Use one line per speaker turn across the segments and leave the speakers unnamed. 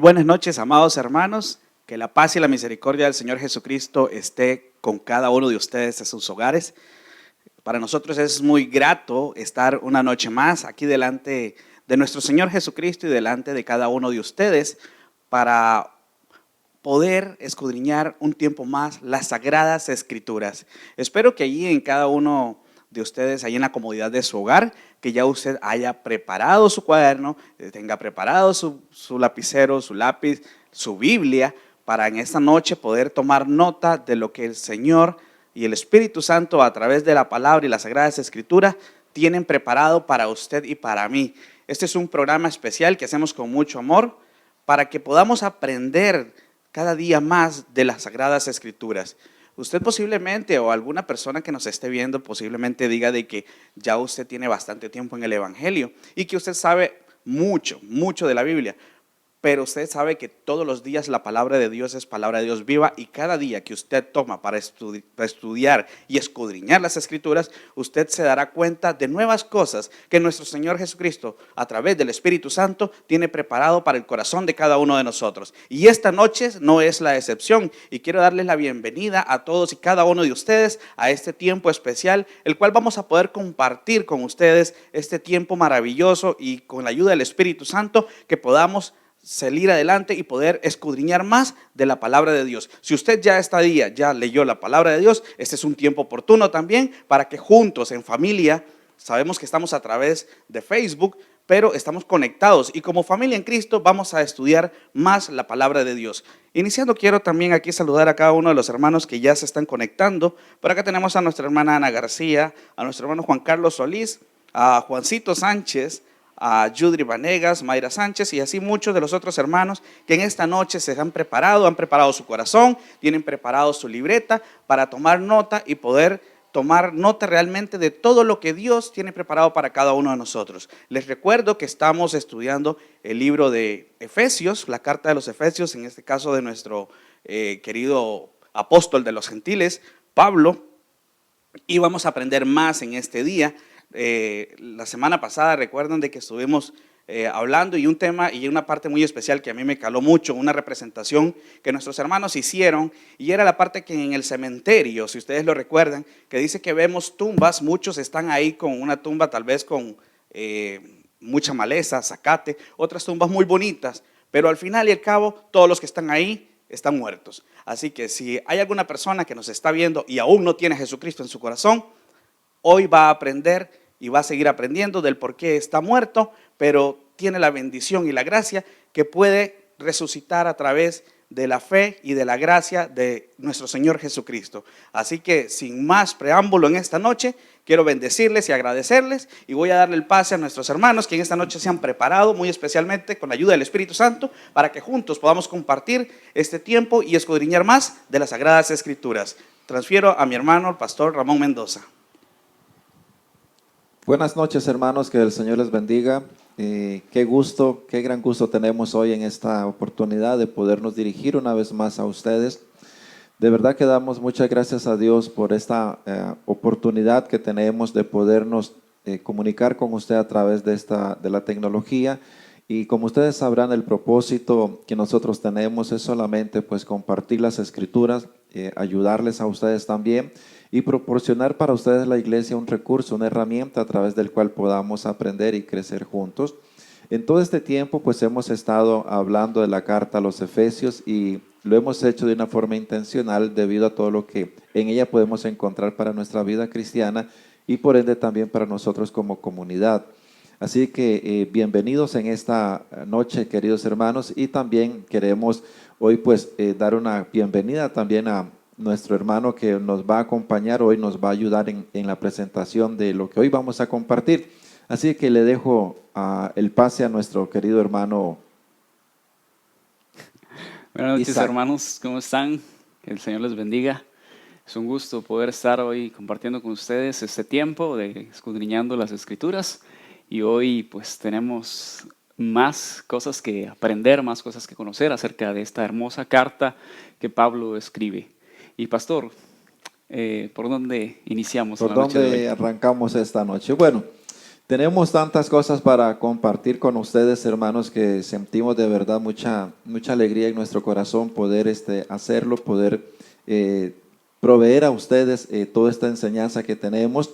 buenas noches, amados hermanos. Que la paz y la misericordia del Señor Jesucristo esté con cada uno de ustedes en sus hogares. Para nosotros es muy grato estar una noche más aquí delante de nuestro Señor Jesucristo y delante de cada uno de ustedes para poder escudriñar un tiempo más las Sagradas Escrituras. Espero que allí en cada uno de ustedes, ahí en la comodidad de su hogar, que ya usted haya preparado su cuaderno, tenga preparado su lapicero, su lápiz, su Biblia, para en esta noche poder tomar nota de lo que el Señor y el Espíritu Santo a través de la palabra y las Sagradas Escrituras tienen preparado para usted y para mí. Este es un programa especial que hacemos con mucho amor para que podamos aprender cada día más de las Sagradas Escrituras. Usted posiblemente o alguna persona que nos esté viendo posiblemente diga de que ya usted tiene bastante tiempo en el Evangelio y que usted sabe mucho de la Biblia. Pero usted sabe que todos los días la palabra de Dios es palabra de Dios viva y cada día que usted toma para estudiar y escudriñar las Escrituras, usted se dará cuenta de nuevas cosas que nuestro Señor Jesucristo, a través del Espíritu Santo, tiene preparado para el corazón de cada uno de nosotros. Y esta noche no es la excepción y quiero darles la bienvenida a todos y cada uno de ustedes a este tiempo especial, el cual vamos a poder compartir con ustedes este tiempo maravilloso y con la ayuda del Espíritu Santo que podamos salir adelante y poder escudriñar más de la palabra de Dios. Si usted ya esta día ya leyó la palabra de Dios, este es un tiempo oportuno también para que juntos en familia, sabemos que estamos a través de Facebook, pero estamos conectados y como familia en Cristo vamos a estudiar más la palabra de Dios. Iniciando quiero también aquí saludar a cada uno de los hermanos que ya se están conectando. Por acá tenemos a nuestra hermana Ana García, a nuestro hermano Juan Carlos Solís, a Juancito Sánchez, a Yudri Vanegas, Mayra Sánchez y así muchos de los otros hermanos que en esta noche se han preparado su corazón, tienen preparado su libreta para tomar nota y poder tomar nota realmente de todo lo que Dios tiene preparado para cada uno de nosotros. Les recuerdo que estamos estudiando el libro de Efesios, la carta de los Efesios, en este caso de nuestro querido apóstol de los gentiles, Pablo, y vamos a aprender más en este día. La semana pasada recuerdan de que estuvimos hablando y un tema y una parte muy especial que a mí me caló mucho, una representación que nuestros hermanos hicieron y era la parte que en el cementerio, si ustedes lo recuerdan, que dice que vemos tumbas, muchos están ahí con una tumba tal vez con mucha maleza, zacate, otras tumbas muy bonitas, pero al final y al cabo todos los que están ahí están muertos. Así que si hay alguna persona que nos está viendo y aún no tiene a Jesucristo en su corazón, hoy va a aprender y va a seguir aprendiendo del por qué está muerto, pero tiene la bendición y la gracia que puede resucitar a través de la fe y de la gracia de nuestro Señor Jesucristo. Así que sin más preámbulo en esta noche, quiero bendecirles y agradecerles y voy a darle el pase a nuestros hermanos que en esta noche se han preparado muy especialmente con la ayuda del Espíritu Santo para que juntos podamos compartir este tiempo y escudriñar más de las Sagradas Escrituras. Transfiero a mi hermano, el pastor Ramón Mendoza.
Buenas noches, hermanos, que el Señor les bendiga. Qué gusto, qué gran gusto tenemos hoy en esta oportunidad de podernos dirigir una vez más a ustedes. De verdad que damos muchas gracias a Dios por esta oportunidad que tenemos de podernos comunicar con usted a través de la tecnología. Y como ustedes sabrán, el propósito que nosotros tenemos es solamente pues compartir las Escrituras, ayudarles a ustedes también y proporcionar para ustedes la iglesia un recurso, una herramienta a través del cual podamos aprender y crecer juntos. En todo este tiempo pues hemos estado hablando de la carta a los Efesios y lo hemos hecho de una forma intencional debido a todo lo que en ella podemos encontrar para nuestra vida cristiana y por ende también para nosotros como comunidad. Así que bienvenidos en esta noche, queridos hermanos, y también queremos hoy pues dar una bienvenida también a nuestro hermano que nos va a acompañar hoy, nos va a ayudar en la presentación de lo que hoy vamos a compartir. Así que le dejo el pase a nuestro querido hermano.
Buenas noches,
Isaac.
hermanos, ¿cómo están? Que el Señor les bendiga. Es un gusto poder estar hoy compartiendo con ustedes este tiempo de escudriñando las Escrituras. Y hoy pues tenemos más cosas que aprender, más cosas que conocer acerca de esta hermosa carta que Pablo escribe. Y pastor, ¿por dónde iniciamos?
¿Por dónde arrancamos esta noche? Bueno, Tenemos tantas cosas para compartir con ustedes, hermanos, que sentimos de verdad mucha alegría en nuestro corazón poder hacerlo, poder proveer a ustedes toda esta enseñanza que tenemos.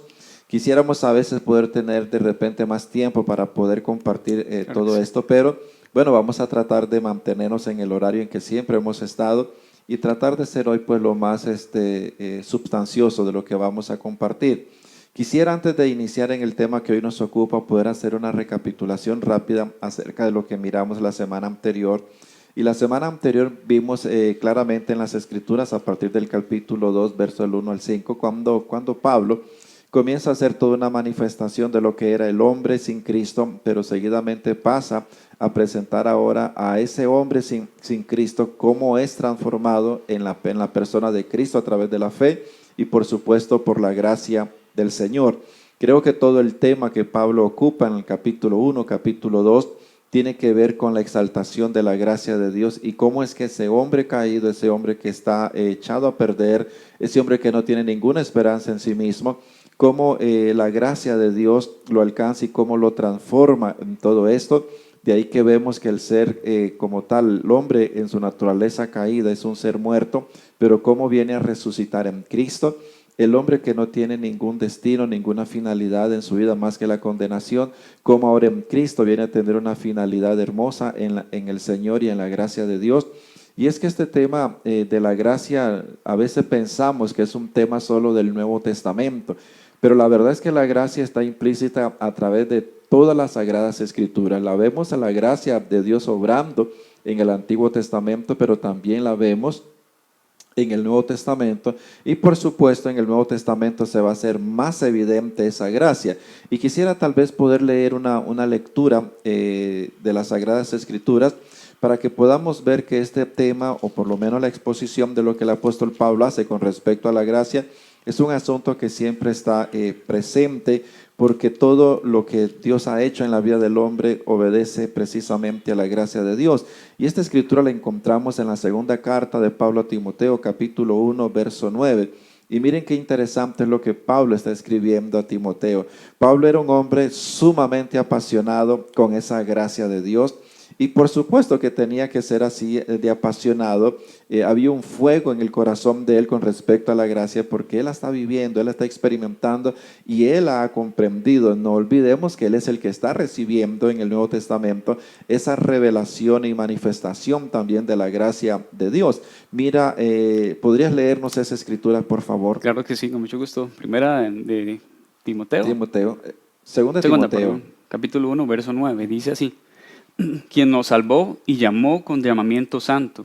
Quisiéramos a veces poder tener de repente más tiempo para poder compartir
Claro
todo
que sí.
esto, pero bueno, vamos a tratar de mantenernos en el horario en que siempre hemos estado y tratar de ser hoy pues lo más substancioso de lo que vamos a compartir. Quisiera antes de iniciar en el tema que hoy nos ocupa poder hacer una recapitulación rápida acerca de lo que miramos la semana anterior. Y la semana anterior vimos claramente en las Escrituras a partir del capítulo 2, verso del 1 al 5, cuando Pablo comienza a hacer toda una manifestación de lo que era el hombre sin Cristo, pero seguidamente pasa a presentar ahora a ese hombre sin Cristo, cómo es transformado en la persona de Cristo a través de la fe y por supuesto por la gracia del Señor. Creo que todo el tema que Pablo ocupa en el capítulo 1, capítulo 2, tiene que ver con la exaltación de la gracia de Dios y cómo es que ese hombre caído, ese hombre que está echado a perder, ese hombre que no tiene ninguna esperanza en sí mismo, cómo la gracia de Dios lo alcanza y cómo lo transforma en todo esto. De ahí que vemos que el ser como tal, el hombre en su naturaleza caída es un ser muerto, pero cómo viene a resucitar en Cristo. El hombre que no tiene ningún destino, ninguna finalidad en su vida más que la condenación, como ahora en Cristo viene a tener una finalidad hermosa en el Señor y en la gracia de Dios. Y es que este tema de la gracia, a veces pensamos que es un tema solo del Nuevo Testamento, pero la verdad es que la gracia está implícita a través de todas las Sagradas Escrituras. La vemos a la gracia de Dios obrando en el Antiguo Testamento, pero también la vemos en el Nuevo Testamento, y por supuesto en el Nuevo Testamento se va a hacer más evidente esa gracia. Y quisiera tal vez poder leer una lectura de las Sagradas Escrituras para que podamos ver que este tema, o por lo menos la exposición de lo que el apóstol Pablo hace con respecto a la gracia, es un asunto que siempre está presente, porque todo lo que Dios ha hecho en la vida del hombre obedece precisamente a la gracia de Dios. Y esta escritura la encontramos en la segunda carta de Pablo a Timoteo, capítulo 1, verso 9. Y miren qué interesante es lo que Pablo está escribiendo a Timoteo. Pablo era un hombre sumamente apasionado con esa gracia de Dios. Y por supuesto que tenía que ser así de apasionado. Había un fuego en el corazón de él con respecto a la gracia, porque él la está viviendo, él la está experimentando y él la ha comprendido. No olvidemos que él es el que está recibiendo en el Nuevo Testamento esa revelación y manifestación también de la gracia de Dios. Mira, ¿podrías leernos esa escritura, por favor?
Claro que sí, con mucho gusto. Primera de Timoteo.
Timoteo, segunda
Segunda,
Timoteo.
perdón. Capítulo 1, verso 9. Dice así: quien nos salvó y llamó con llamamiento santo,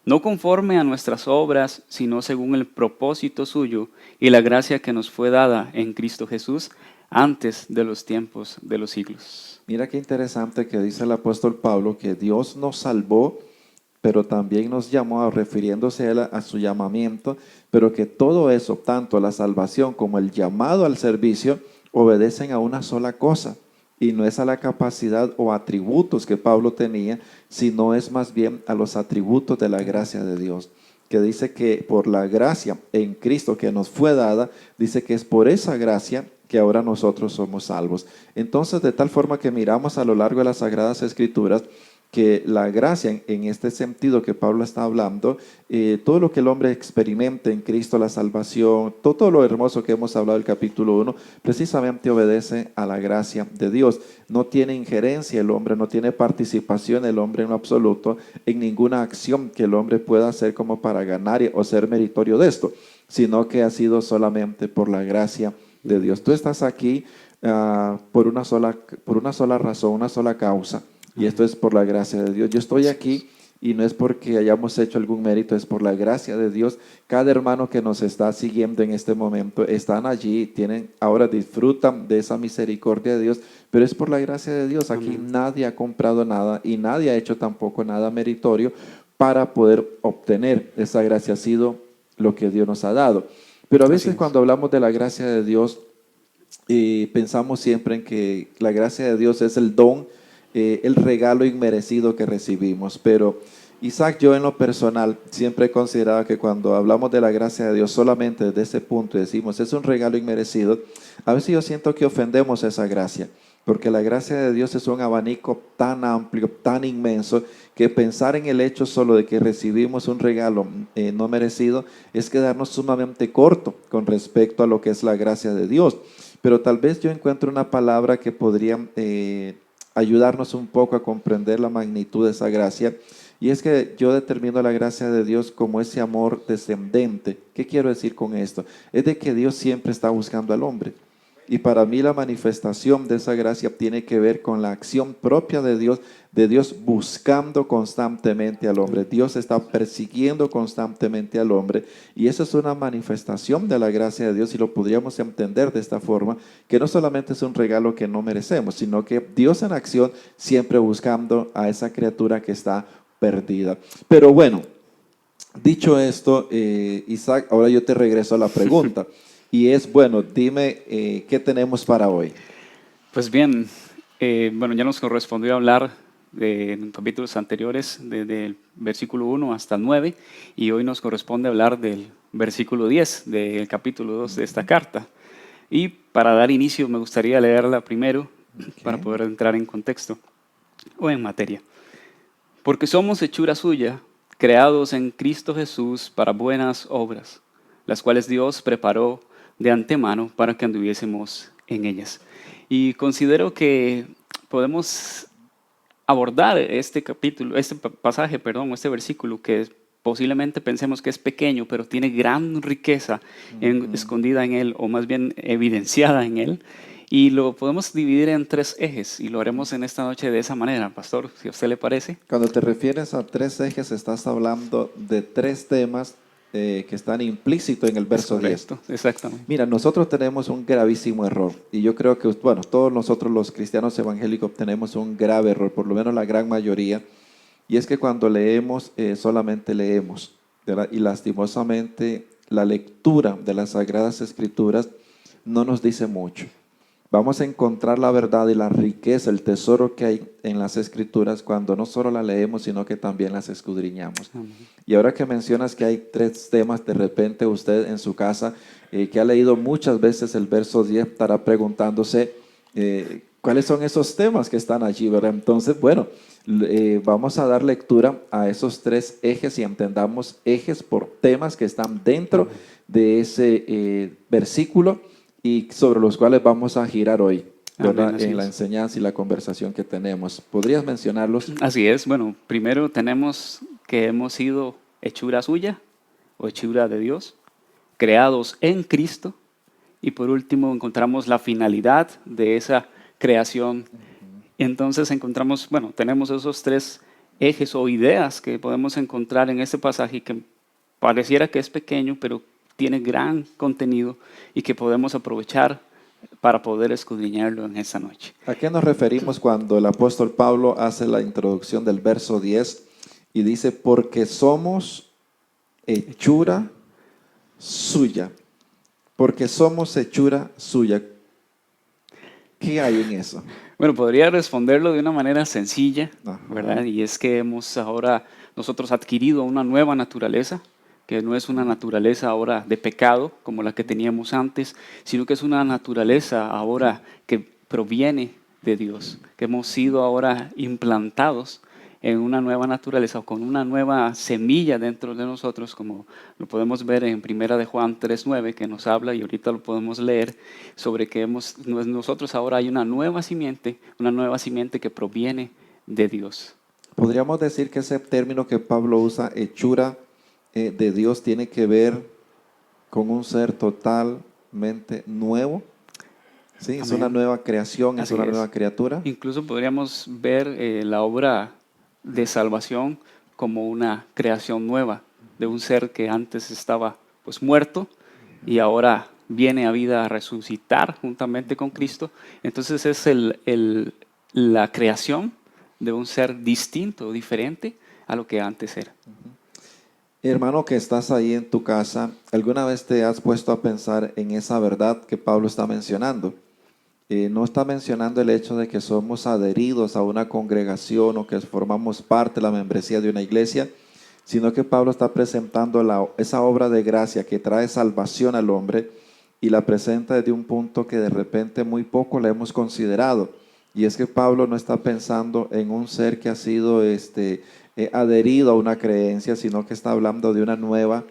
no conforme a nuestras obras, sino según el propósito suyo y la gracia que nos fue dada en Cristo Jesús antes de los tiempos de los siglos.
Mira qué interesante que dice el apóstol Pablo que Dios nos salvó, pero también nos llamó, refiriéndose a él a su llamamiento, pero que todo eso, tanto la salvación como el llamado al servicio, obedecen a una sola cosa. Y no es a la capacidad o atributos que Pablo tenía, sino es más bien a los atributos de la gracia de Dios. Que dice que por la gracia en Cristo que nos fue dada, dice que es por esa gracia que ahora nosotros somos salvos. Entonces, de tal forma que miramos a lo largo de las Sagradas Escrituras, que la gracia en este sentido que Pablo está hablando, todo lo que el hombre experimente en Cristo, la salvación, todo lo hermoso que hemos hablado del capítulo 1, precisamente obedece a la gracia de Dios. No tiene injerencia el hombre, no tiene participación el hombre en lo absoluto en ninguna acción que el hombre pueda hacer como para ganar o ser meritorio de esto, sino que ha sido solamente por la gracia de Dios. Tú estás aquí por una sola razón, una sola causa. Y esto es por la gracia de Dios. Yo estoy aquí y no es porque hayamos hecho algún mérito, es por la gracia de Dios. Cada hermano que nos está siguiendo en este momento, están allí, ahora disfrutan de esa misericordia de Dios, pero es por la gracia de Dios. Aquí nadie ha comprado nada y nadie ha hecho tampoco nada meritorio para poder obtener esa gracia. Ha sido lo que Dios nos ha dado. Pero a veces cuando hablamos de la gracia de Dios, pensamos siempre en que la gracia de Dios es el don, el regalo inmerecido que recibimos. Pero Isaac, yo en lo personal siempre he considerado que cuando hablamos de la gracia de Dios solamente desde ese punto y decimos es un regalo inmerecido, a veces yo siento que ofendemos esa gracia, porque la gracia de Dios es un abanico tan amplio, tan inmenso, que pensar en el hecho solo de que recibimos un regalo no merecido es quedarnos sumamente corto con respecto a lo que es la gracia de Dios. Pero tal vez yo encuentro una palabra que podría ayudarnos un poco a comprender la magnitud de esa gracia. Y es que yo determino la gracia de Dios como ese amor descendente. ¿Qué quiero decir con esto? Es de que Dios siempre está buscando al hombre. Y para mí la manifestación de esa gracia tiene que ver con la acción propia de Dios buscando constantemente al hombre. Dios está persiguiendo constantemente al hombre. Y esa es una manifestación de la gracia de Dios y lo podríamos entender de esta forma, que no solamente es un regalo que no merecemos, sino que Dios en acción siempre buscando a esa criatura que está perdida. Pero bueno, dicho esto, Isaac, ahora yo te regreso a la pregunta. Y es, bueno, dime qué tenemos para hoy.
Pues bien, bueno, ya nos correspondió hablar en capítulos anteriores, desde el versículo 1 hasta el 9, y hoy nos corresponde hablar del versículo 10 del capítulo 2 de esta carta. Y para dar inicio me gustaría leerla primero para poder entrar en contexto o en materia. Porque somos hechura suya, creados en Cristo Jesús para buenas obras, las cuales Dios preparó de antemano para que anduviésemos en ellas. Y considero que podemos abordar este capítulo, este pasaje, perdón, este versículo que posiblemente pensemos que es pequeño, pero tiene gran riqueza escondida en él, o más bien evidenciada en él. Y lo podemos dividir en 3 ejes, y lo haremos en esta noche de esa manera, pastor, si a usted le parece.
Cuando te refieres a 3 ejes, estás hablando de 3 temas que están implícitos en el verso 10.
Exactamente.
Mira, nosotros tenemos un gravísimo error y yo creo que, bueno, todos nosotros los cristianos evangélicos tenemos un grave error, por lo menos la gran mayoría, y es que cuando leemos, solamente leemos, ¿verdad? Y lastimosamente la lectura de las Sagradas Escrituras no nos dice mucho. Vamos a encontrar la verdad y la riqueza, el tesoro que hay en las Escrituras cuando no solo la leemos, sino que también las escudriñamos. Y ahora que mencionas que hay 3 temas, de repente usted en su casa, que ha leído muchas veces el verso 10, estará preguntándose cuáles son esos temas que están allí, ¿verdad? Entonces, bueno, vamos a dar lectura a esos 3 ejes y entendamos ejes por temas que están dentro de ese versículo y sobre los cuales vamos a girar hoy, ¿verdad? En la enseñanza y la conversación que tenemos. ¿Podrías mencionarlos?
Así es. Bueno, primero tenemos que hemos sido hechura suya o hechura de Dios, creados en Cristo. Y por último encontramos la finalidad de esa creación. Entonces encontramos, bueno, tenemos esos 3 ejes o ideas que podemos encontrar en este pasaje que pareciera que es pequeño, pero tiene gran contenido y que podemos aprovechar para poder escudriñarlo en esta noche.
¿A qué nos referimos cuando el apóstol Pablo hace la introducción del verso 10 y dice, porque somos hechura suya? Porque somos hechura suya. ¿Qué hay en eso?
Bueno, podría responderlo de una manera sencilla,
Ajá.
¿verdad? Y es que hemos ahora nosotros adquirido una nueva naturaleza, que no es una naturaleza ahora de pecado como la que teníamos antes, sino que es una naturaleza ahora que proviene de Dios, que hemos sido ahora implantados en una nueva naturaleza o con una nueva semilla dentro de nosotros, como lo podemos ver en 1 de Juan 3:9, que nos habla, y ahorita lo podemos leer, sobre que nosotros ahora hay una nueva simiente que proviene de Dios.
Podríamos decir que ese término que Pablo usa, hechura de Dios, tiene que ver con un ser totalmente nuevo. Sí, es una nueva creación, es una nueva criatura.
Incluso podríamos ver la obra de salvación como una creación nueva de un ser que antes estaba pues muerto y ahora viene a vida a resucitar juntamente con Cristo. Entonces es la creación de un ser distinto, diferente a lo que antes era.
Hermano que estás ahí en tu casa, ¿alguna vez te has puesto a pensar en esa verdad que Pablo está mencionando? No está mencionando el hecho de que somos adheridos a una congregación o que formamos parte de la membresía de una iglesia, sino que Pablo está presentando esa obra de gracia que trae salvación al hombre y la presenta desde un punto que de repente muy poco la hemos considerado. Y es que Pablo no está pensando en un ser que ha sido adherido a una creencia, sino que está hablando de una nueva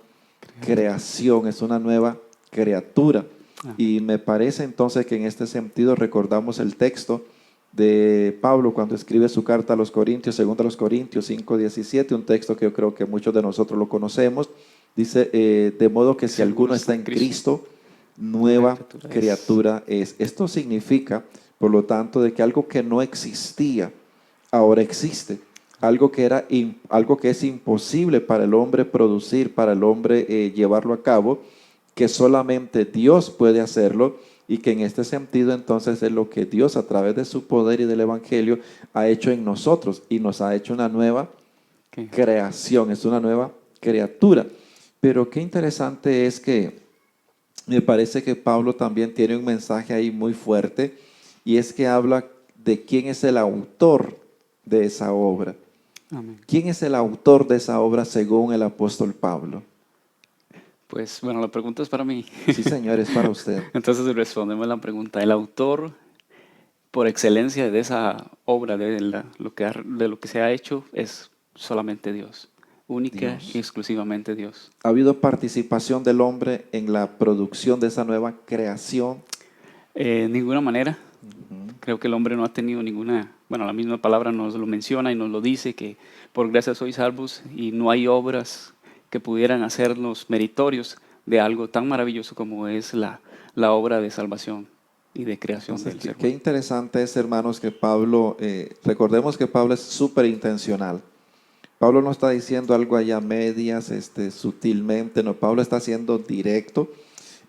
creación, es una nueva criatura.
Ah,
Y me parece entonces que en este sentido recordamos el texto de Pablo cuando escribe su carta a los Corintios, 2 a los Corintios 5:17, un texto que yo creo que muchos de nosotros lo conocemos. Dice, de modo que si alguno está en Cristo, nueva criatura es. Esto significa, por lo tanto, de que algo que no existía, ahora existe. Algo que algo que es imposible para el hombre producir, para el hombre llevarlo a cabo, que solamente Dios puede hacerlo, y que en este sentido entonces es lo que Dios a través de su poder y del Evangelio ha hecho en nosotros, y nos ha hecho una nueva
ok.
creación, es una nueva criatura. Pero qué interesante es que me parece que Pablo también tiene un mensaje ahí muy fuerte, y es que habla de quién es el autor de esa obra.
Amén.
¿Quién es el autor de esa obra según el apóstol Pablo?
Pues bueno, la pregunta es para mí.
Sí, señor, es para usted.
Entonces respondemos la pregunta. El autor por excelencia de esa obra, de lo que se ha hecho, es solamente Dios. Única y
Dios.
exclusivamente Dios.
¿Ha habido participación del hombre en la producción de esa nueva creación?
Ninguna manera. Creo que el hombre no ha tenido ninguna, bueno, la misma palabra nos lo menciona y nos lo dice, que por gracia sois salvos, y no hay obras que pudieran hacernos meritorios de algo tan maravilloso como es la obra de salvación y de creación
Entonces,
del ser
qué
humano.
interesante es, hermanos, que Pablo, recordemos que Pablo es súper intencional. Pablo no está diciendo algo allá a medias, sutilmente, no, Pablo está siendo directo,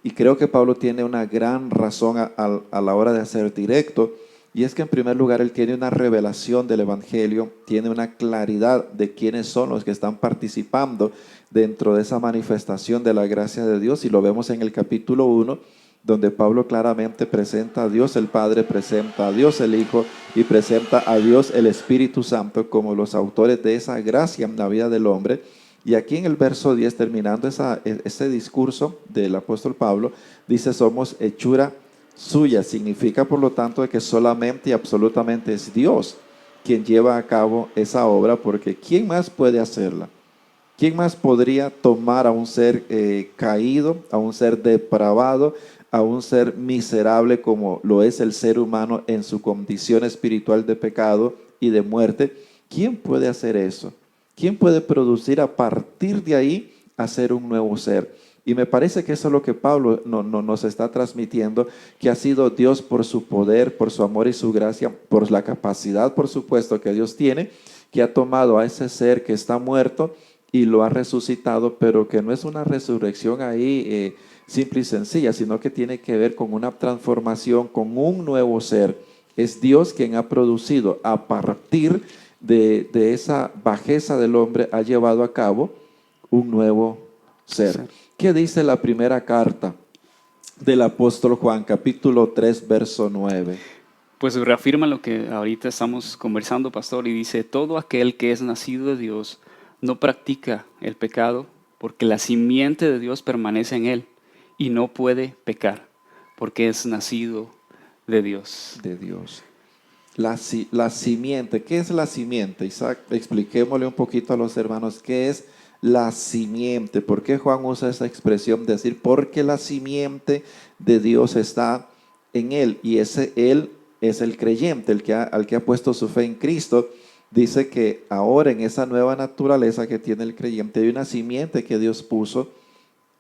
y creo que Pablo tiene una gran razón a la hora de hacer directo, y es que en primer lugar él tiene una revelación del Evangelio, tiene una claridad de quiénes son los que están participando dentro de esa manifestación de la gracia de Dios, y lo vemos en el capítulo 1, donde Pablo claramente presenta a Dios el Padre, presenta a Dios el Hijo y presenta a Dios el Espíritu Santo como los autores de esa gracia en la vida del hombre. Y aquí en el verso 10, terminando ese discurso del apóstol Pablo, dice, somos hechura suya. Significa, por lo tanto, de que solamente y absolutamente es Dios quien lleva a cabo esa obra, porque ¿quién más puede hacerla? ¿Quién más podría tomar a un ser caído, a un ser depravado, a un ser miserable como lo es el ser humano en su condición espiritual de pecado y de muerte? ¿Quién puede hacer eso? ¿Quién puede producir a partir de ahí hacer un nuevo ser? Y me parece que eso es lo que Pablo nos está transmitiendo, que ha sido Dios por su poder, por su amor y su gracia, por la capacidad, por supuesto, que Dios tiene, que ha tomado a ese ser que está muerto y lo ha resucitado, pero que no es una resurrección ahí simple y sencilla, sino que tiene que ver con una transformación, con un nuevo ser. Es Dios quien ha producido a partir de esa bajeza del hombre, ha llevado a cabo un nuevo ser.
Ser.
¿Qué dice la primera carta del apóstol Juan, capítulo 3, verso 9?
Pues reafirma lo que ahorita estamos conversando, pastor, y dice, todo aquel que es nacido de Dios no practica el pecado, porque la simiente de Dios permanece en él y no puede pecar, porque es nacido de Dios.
De Dios. La simiente, ¿qué es la simiente? Isaac, expliquémosle un poquito a los hermanos, ¿qué es la simiente? ¿Por qué Juan usa esa expresión de decir, porque la simiente de Dios está en él? Y ese él es el creyente, al que ha puesto su fe en Cristo. Dice que ahora en esa nueva naturaleza que tiene el creyente hay una simiente que Dios puso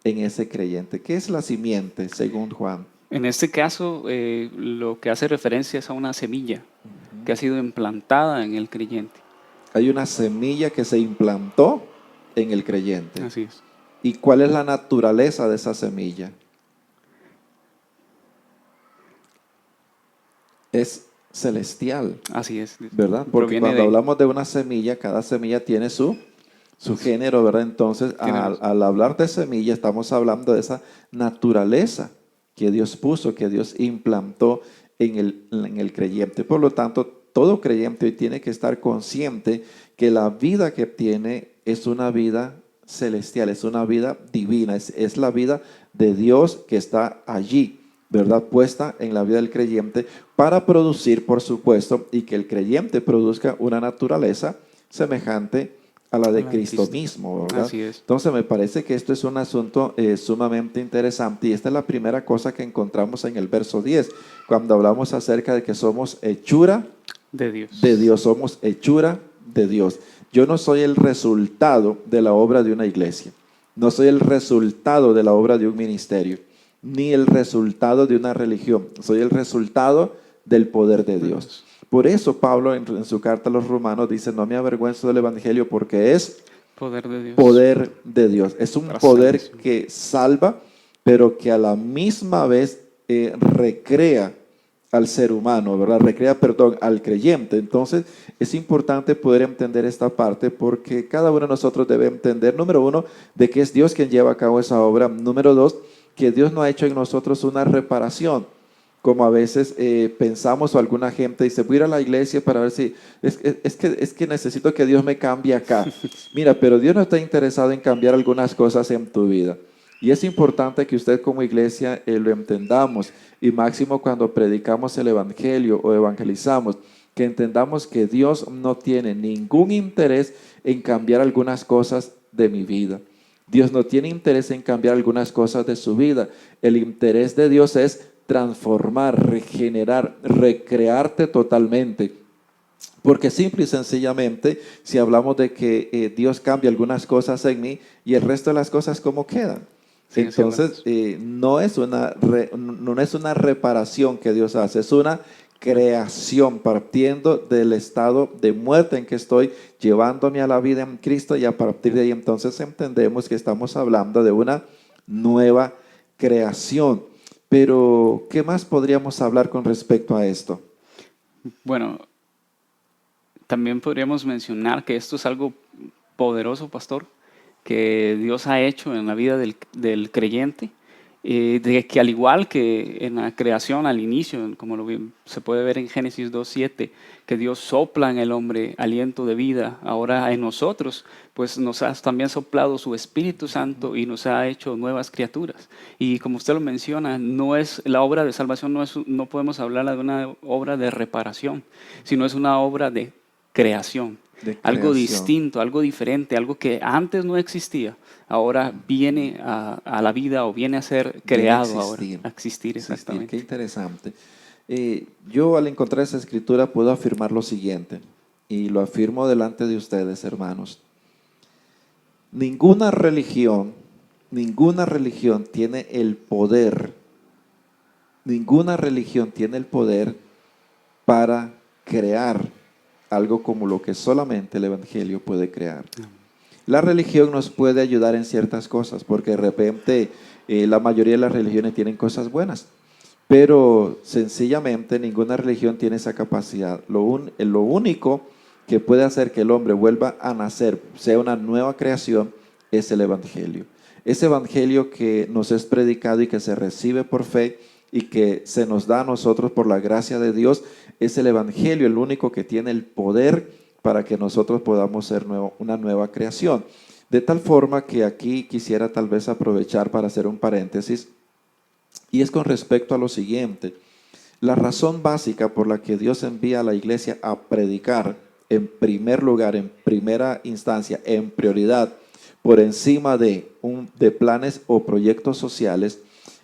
en ese creyente. ¿Qué es la simiente según Juan?
En este caso, lo que hace referencia es a una semilla que ha sido implantada en el creyente.
Hay una semilla que se implantó en el creyente.
Así es.
¿Y cuál es la naturaleza de esa semilla? Es celestial,
Así es.
¿verdad? Porque
Proviene
cuando
de
hablamos de una semilla, cada semilla tiene su género, ¿verdad? Entonces, al hablar de semilla, estamos hablando de esa naturaleza que Dios puso, que Dios implantó en el creyente. Por lo tanto, todo creyente hoy tiene que estar consciente que la vida que tiene es una vida celestial, es una vida divina, es la vida de Dios que está allí. ¿verdad? Puesta en la vida del creyente para producir, por supuesto, y que el creyente produzca una naturaleza semejante a la de
La de
Cristo
Cristo.
mismo, ¿verdad?
Así es.
Entonces me parece que esto es un asunto sumamente interesante y esta es la primera cosa que encontramos en el verso 10, cuando hablamos acerca de que somos hechura
De Dios.
de Dios, somos hechura de Dios. Yo no soy el resultado de la obra de una iglesia, no soy el resultado de la obra de un ministerio, ni el resultado de una religión, soy el resultado del poder de Dios. Por eso Pablo en su carta a los Romanos dice, no me avergüenzo del Evangelio porque es
Poder de Dios.
poder de Dios. Es un
Para
poder
salvación.
que salva, pero que a la misma vez recrea al ser humano, ¿verdad? Recrea, perdón, al creyente. Entonces, es importante poder entender esta parte porque cada uno de nosotros debe entender, número uno, de que es Dios quien lleva a cabo esa obra. Número dos, que Dios no ha hecho en nosotros una reparación, como a veces pensamos o alguna gente dice, voy a ir a la iglesia para ver si, es que necesito que Dios me cambie acá. Mira, pero Dios no está interesado en cambiar algunas cosas en tu vida. Y es importante que usted como iglesia lo entendamos, y máximo cuando predicamos el evangelio o evangelizamos, que entendamos que Dios no tiene ningún interés en cambiar algunas cosas de mi vida. Dios no tiene interés en cambiar algunas cosas de su vida. El interés de Dios es transformar, regenerar, recrearte totalmente. Porque simple y sencillamente, si hablamos de que Dios cambia algunas cosas en mí y el resto de las cosas, ¿cómo quedan?
Sí,
Entonces, no es una reparación que Dios hace, es una creación partiendo del estado de muerte en que estoy, llevándome a la vida en Cristo, y a partir de ahí entonces entendemos que estamos hablando de una nueva creación. Pero, ¿qué más podríamos hablar con respecto a esto?
Bueno, también podríamos mencionar que esto es algo poderoso, pastor, que Dios ha hecho en la vida del creyente, de que al igual que en la creación al inicio, como se puede ver en Génesis 2:7, que Dios sopla en el hombre aliento de vida, ahora en nosotros, pues nos ha también soplado su Espíritu Santo y nos ha hecho nuevas criaturas. Y como usted lo menciona, no es la obra de salvación, no podemos hablar de una obra de reparación, sino es una obra de creación.
De
Algo
creación.
distinto, algo diferente, algo que antes no existía, ahora viene a la vida o viene a ser creado ahora, a existir exactamente.
Qué interesante. Yo al encontrar esa escritura puedo afirmar lo siguiente, y lo afirmo delante de ustedes, hermanos. Ninguna religión tiene el poder, para crear algo como lo que solamente el Evangelio puede crear. La religión nos puede ayudar en ciertas cosas, porque de repente la mayoría de las religiones tienen cosas buenas, pero sencillamente ninguna religión tiene esa capacidad. Lo único que puede hacer que el hombre vuelva a nacer, sea una nueva creación, es el Evangelio. Ese Evangelio que nos es predicado y que se recibe por fe y que se nos da a nosotros por la gracia de Dios, es el Evangelio el único que tiene el poder para que nosotros podamos ser una nueva creación. De tal forma que aquí quisiera tal vez aprovechar para hacer un paréntesis, y es con respecto a lo siguiente. La razón básica por la que Dios envía a la iglesia a predicar en primer lugar, en primera instancia, en prioridad, por encima de planes o proyectos sociales,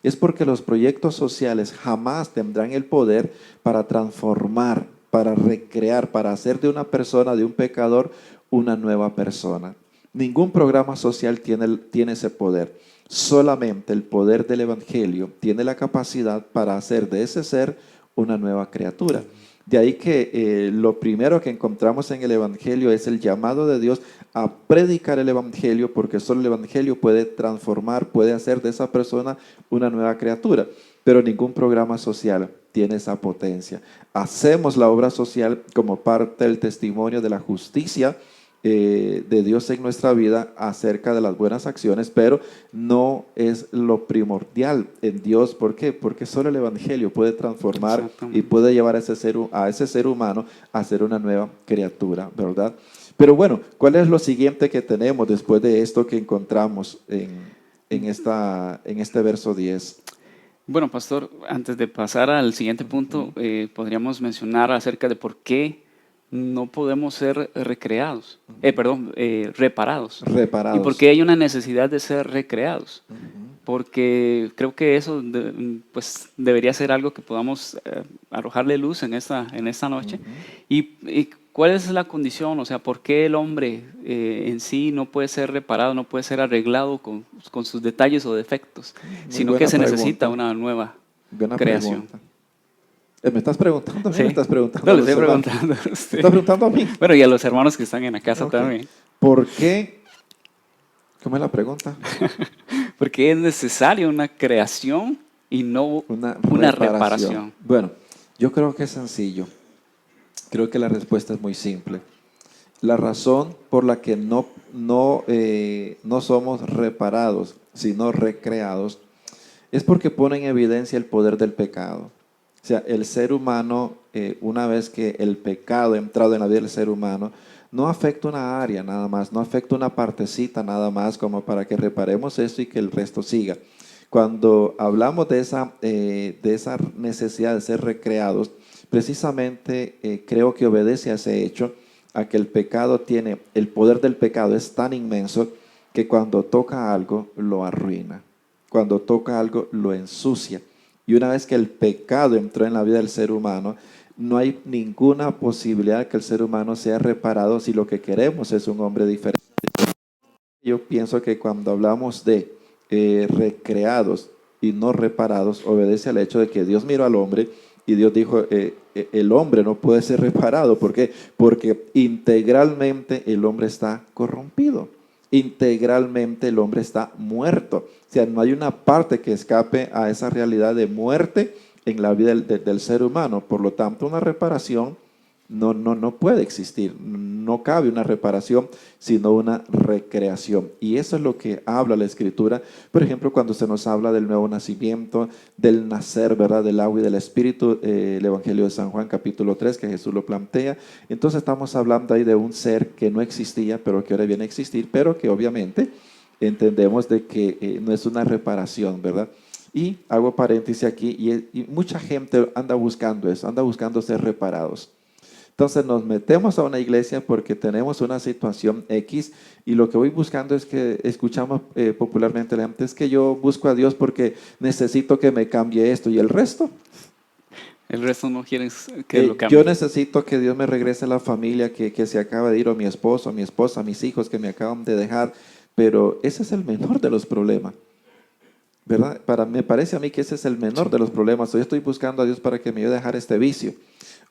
es porque los proyectos sociales jamás tendrán el poder para transformar, para recrear, para hacer de una persona, de un pecador, una nueva persona. Ningún programa social tiene ese poder. Solamente el poder del Evangelio tiene la capacidad para hacer de ese ser una nueva criatura. De ahí que lo primero que encontramos en el Evangelio es el llamado de Dios a predicar el Evangelio, porque solo el Evangelio puede transformar, puede hacer de esa persona una nueva criatura. Pero ningún programa social tiene esa potencia. Hacemos la obra social como parte del testimonio de la justicia de Dios en nuestra vida acerca de las buenas acciones, pero no es lo primordial en Dios. ¿Por qué? Porque solo el Evangelio puede transformar y puede llevar a ese ser humano a ser una nueva criatura, ¿verdad? Pero bueno, ¿cuál es lo siguiente que tenemos después de esto que encontramos en este verso 10?
Bueno, pastor, antes de pasar al siguiente punto, podríamos mencionar acerca de por qué no podemos ser recreados, reparados, y por
Reparados.
qué hay una necesidad de ser recreados.
Ujú,
Porque creo que eso pues, debería ser algo que podamos arrojarle luz en esta noche.
ujú.
Y cuál es la condición? O sea, ¿por qué el hombre en sí no puede ser reparado, no puede ser arreglado con sus detalles o defectos,
Muy
sino que
buena
se necesita
pregunta.
una nueva
Buena
creación?
pregunta. ¿Me estás preguntando a mí o me
Sí,
estás preguntando
no
a
le
los
estoy
hermanos?
preguntando a
¿Me
usted.
estás preguntando a mí?
Bueno, y a los hermanos que están en la casa
Ok.
también.
¿Por qué? ¿Cómo es la pregunta?
Porque es necesaria una creación y no
Una
una
reparación.
reparación.
Bueno, yo creo que es sencillo. Creo que la respuesta es muy simple. La razón por la que no somos reparados, sino recreados, es porque pone en evidencia el poder del pecado. O sea, el ser humano, una vez que el pecado ha entrado en la vida del ser humano, no afecta una área nada más, no afecta una partecita nada más como para que reparemos esto y que el resto siga. Cuando hablamos de esa necesidad de ser recreados, precisamente creo que obedece a ese hecho, a que el pecado tiene, el poder del pecado es tan inmenso que cuando toca algo lo arruina, cuando toca algo lo ensucia. Y una vez que el pecado entró en la vida del ser humano, no hay ninguna posibilidad de que el ser humano sea reparado si lo que queremos es un hombre diferente. Yo pienso que cuando hablamos de recreados y no reparados, obedece al hecho de que Dios miró al hombre y Dios dijo, el hombre no puede ser reparado. ¿Por qué? Porque integralmente el hombre está corrompido. Integralmente el hombre está muerto. O sea, no hay una parte que escape a esa realidad de muerte en la vida del ser humano. Por lo tanto, una reparación no puede existir. No cabe una reparación, sino una recreación. Y eso es lo que habla la Escritura. Por ejemplo, cuando se nos habla del nuevo nacimiento, del nacer, ¿verdad? Del agua y del Espíritu, el Evangelio de San Juan, capítulo 3, que Jesús lo plantea. Entonces estamos hablando ahí de un ser que no existía, pero que ahora viene a existir, pero que obviamente entendemos de que no es una reparación, ¿verdad? Y hago paréntesis aquí, y mucha gente anda buscando eso, anda buscando ser reparados. Entonces nos metemos a una iglesia porque tenemos una situación X y lo que voy buscando es que escuchamos popularmente la gente, es que yo busco a Dios porque necesito que me cambie esto y el resto.
El resto no quieren que lo
Yo
cambie.
necesito que Dios me regrese a la familia que se acaba de ir, o mi esposo, mi esposa, mis hijos que me acaban de dejar, pero ese es el menor de los problemas. ¿Verdad? Me parece a mí que ese es el menor
Sí.
de los problemas. Yo estoy buscando a Dios para que me ayude a dejar este vicio,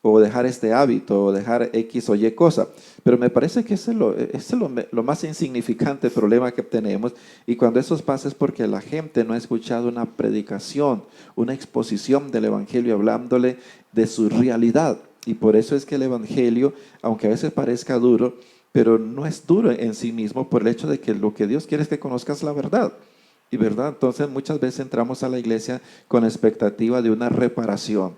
o dejar este hábito, o dejar X o Y cosa. Pero me parece que ese es lo más insignificante problema que tenemos. Y cuando eso pasa es porque la gente no ha escuchado una predicación, una exposición del Evangelio hablándole de su realidad. Y por eso es que el Evangelio, aunque a veces parezca duro, pero no es duro en sí mismo por el hecho de que lo que Dios quiere es que conozcas la verdad. Y verdad, entonces muchas veces entramos a la iglesia con expectativa de una reparación,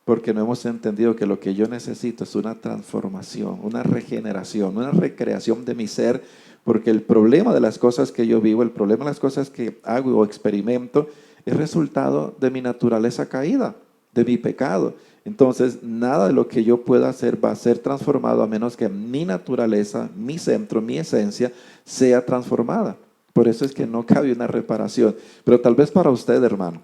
porque no hemos entendido que lo que yo necesito es una transformación, una regeneración, una recreación de mi ser, porque el problema de las cosas que yo vivo, el problema de las cosas que hago o experimento, es resultado de mi naturaleza caída, de mi pecado. Entonces, nada de lo que yo pueda hacer va a ser transformado a menos que mi naturaleza, mi centro, mi esencia sea transformada. Por eso es que no cabe una reparación. Pero tal vez para usted, hermano,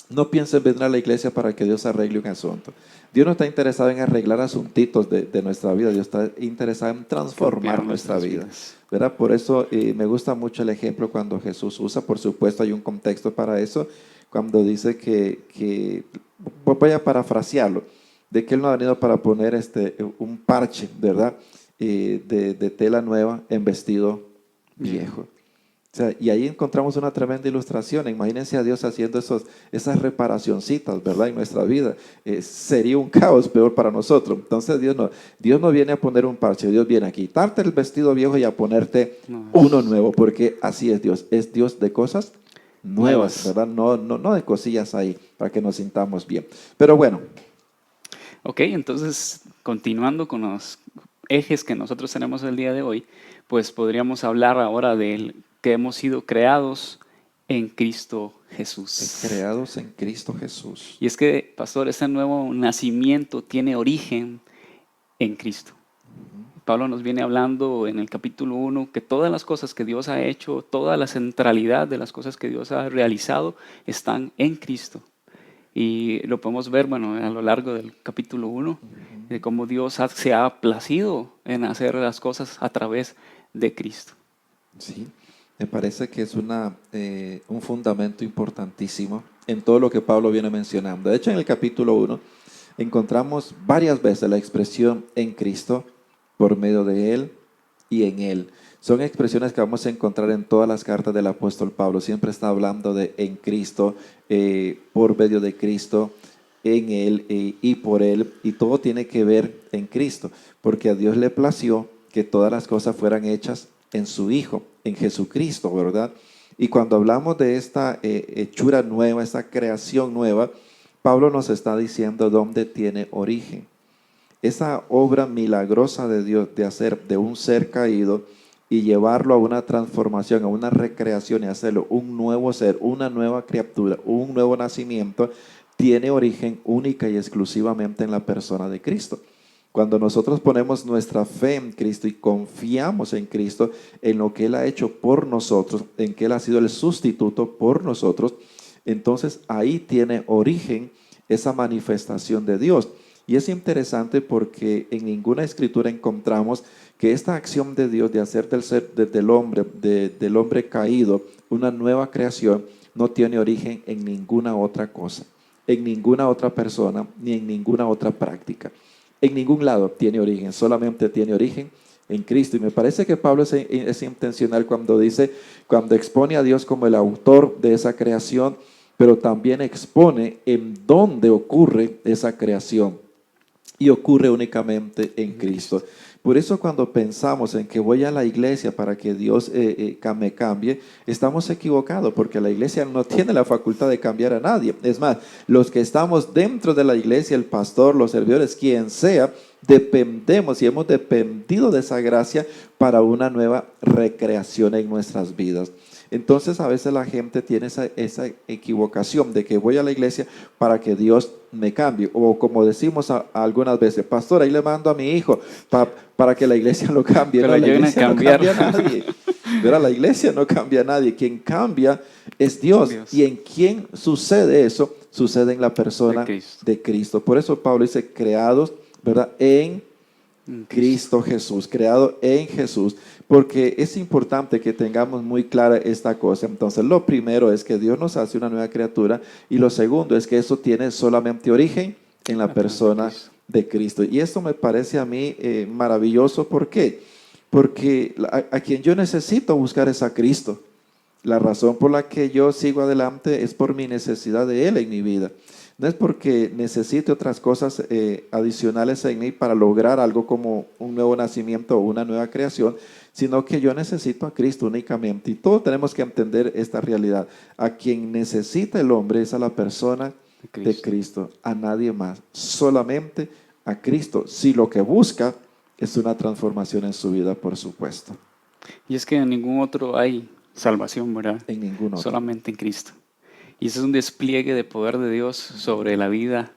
no piense en venir a la iglesia para que Dios arregle un asunto. Dios no está interesado en arreglar asuntitos de nuestra vida. Dios está interesado en transformar
Cambiar
nuestra
nuestras
vida.
vidas.
¿Verdad? Por eso me gusta mucho el ejemplo cuando Jesús usa, por supuesto hay un contexto para eso, cuando dice voy a parafrasearlo, de que Él no ha venido para poner un parche, ¿verdad? De tela nueva en vestido viejo. O sea, y ahí encontramos una tremenda ilustración. Imagínense a Dios haciendo esas reparacioncitas, ¿verdad? En nuestra vida. Sería un caos peor para nosotros. Entonces Dios no viene a poner un parche, Dios viene a quitarte el vestido viejo y a ponerte
No,
uno nuevo, porque así es Dios de cosas nuevas,
nuevas.
¿verdad? No de cosillas ahí, para que nos sintamos bien. Pero bueno,
Ok, entonces continuando con los ejes que nosotros tenemos el día de hoy, pues podríamos hablar ahora de que hemos sido creados en Cristo Jesús.
Creados en Cristo Jesús.
Y es que, pastor, ese nuevo nacimiento tiene origen en Cristo. Pablo nos viene hablando en el capítulo 1 que todas las cosas que Dios ha hecho, toda la centralidad de las cosas que Dios ha realizado están en Cristo. Y lo podemos ver, bueno, a lo largo del capítulo 1, de cómo Dios se ha placido en hacer las cosas a través de Cristo.
Sí, me parece que es un fundamento importantísimo en todo lo que Pablo viene mencionando. De hecho, en el capítulo 1 encontramos varias veces la expresión en Cristo, por medio de Él y en Él. Son expresiones que vamos a encontrar en todas las cartas del apóstol Pablo. Siempre está hablando de en Cristo, por medio de Cristo, en Él y por Él. Y todo tiene que ver en Cristo, porque a Dios le plació que todas las cosas fueran hechas en su Hijo, en Jesucristo, ¿verdad? Y cuando hablamos de esta hechura nueva, esta creación nueva, Pablo nos está diciendo dónde tiene origen. Esa obra milagrosa de Dios de hacer de un ser caído y llevarlo a una transformación, a una recreación y hacerlo un nuevo ser, una nueva criatura, un nuevo nacimiento, tiene origen única y exclusivamente en la persona de Cristo. Cuando nosotros ponemos nuestra fe en Cristo y confiamos en Cristo, en lo que Él ha hecho por nosotros, en que Él ha sido el sustituto por nosotros, entonces ahí tiene origen esa manifestación de Dios. Y es interesante porque en ninguna escritura encontramos que esta acción de Dios de hacer del hombre caído una nueva creación no tiene origen en ninguna otra cosa, en ninguna otra persona, ni en ninguna otra práctica. En ningún lado tiene origen, solamente tiene origen en Cristo. Y me parece que Pablo es intencional cuando expone a Dios como el autor de esa creación, pero también expone en dónde ocurre esa creación. Y ocurre únicamente en Cristo. Por eso cuando pensamos en que voy a la iglesia para que Dios me cambie, estamos equivocados, porque la iglesia no tiene la facultad de cambiar a nadie. Es más, los que estamos dentro de la iglesia, el pastor, los servidores, quien sea, dependemos y hemos dependido de esa gracia para una nueva recreación en nuestras vidas. Entonces a veces la gente tiene esa equivocación de que voy a la iglesia para que Dios me cambie. O como decimos algunas veces, pastor, ahí le mando a mi hijo para que la iglesia lo cambie.
Pero
no, la iglesia no cambia a
cambiar.
nadie. Pero la iglesia no cambia a nadie. Quien cambia es Dios. Y en quien sucede eso, sucede en la persona de Cristo. Por eso Pablo dice, creados, ¿verdad? En Cristo Jesús, creado en Jesús, porque es importante que tengamos muy clara esta cosa. Entonces, lo primero es que Dios nos hace una nueva criatura, y lo segundo es que eso tiene solamente origen en la persona de Cristo. Y esto me parece a mí maravilloso. ¿Por qué? Porque a quien yo necesito buscar es a Cristo. La razón por la que yo sigo adelante es por mi necesidad de Él en mi vida. No es porque necesite otras cosas adicionales en mí para lograr algo como un nuevo nacimiento o una nueva creación, sino que yo necesito a Cristo únicamente. Y todos tenemos que entender esta realidad. A quien necesita el hombre es a la persona de Cristo, a nadie más, solamente a Cristo. Si lo que busca es una transformación en su vida, por supuesto.
Y es que en ningún otro hay salvación, ¿verdad?
En ningún otro.
Solamente en Cristo. Y ese es un despliegue de poder de Dios sobre la vida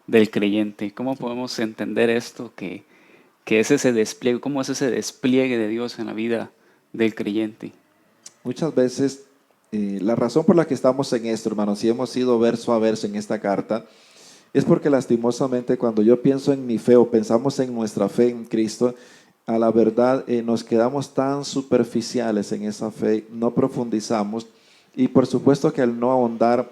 del creyente. ¿Cómo podemos entender esto? Que es ese despliegue, ¿cómo es ese despliegue de Dios en la vida del creyente?
Muchas veces, la razón por la que estamos en esto, hermanos, y hemos ido verso a verso en esta carta, es porque lastimosamente cuando yo pienso en mi fe o pensamos en nuestra fe en Cristo, a la verdad nos quedamos tan superficiales en esa fe, no profundizamos. Y por supuesto que al no ahondar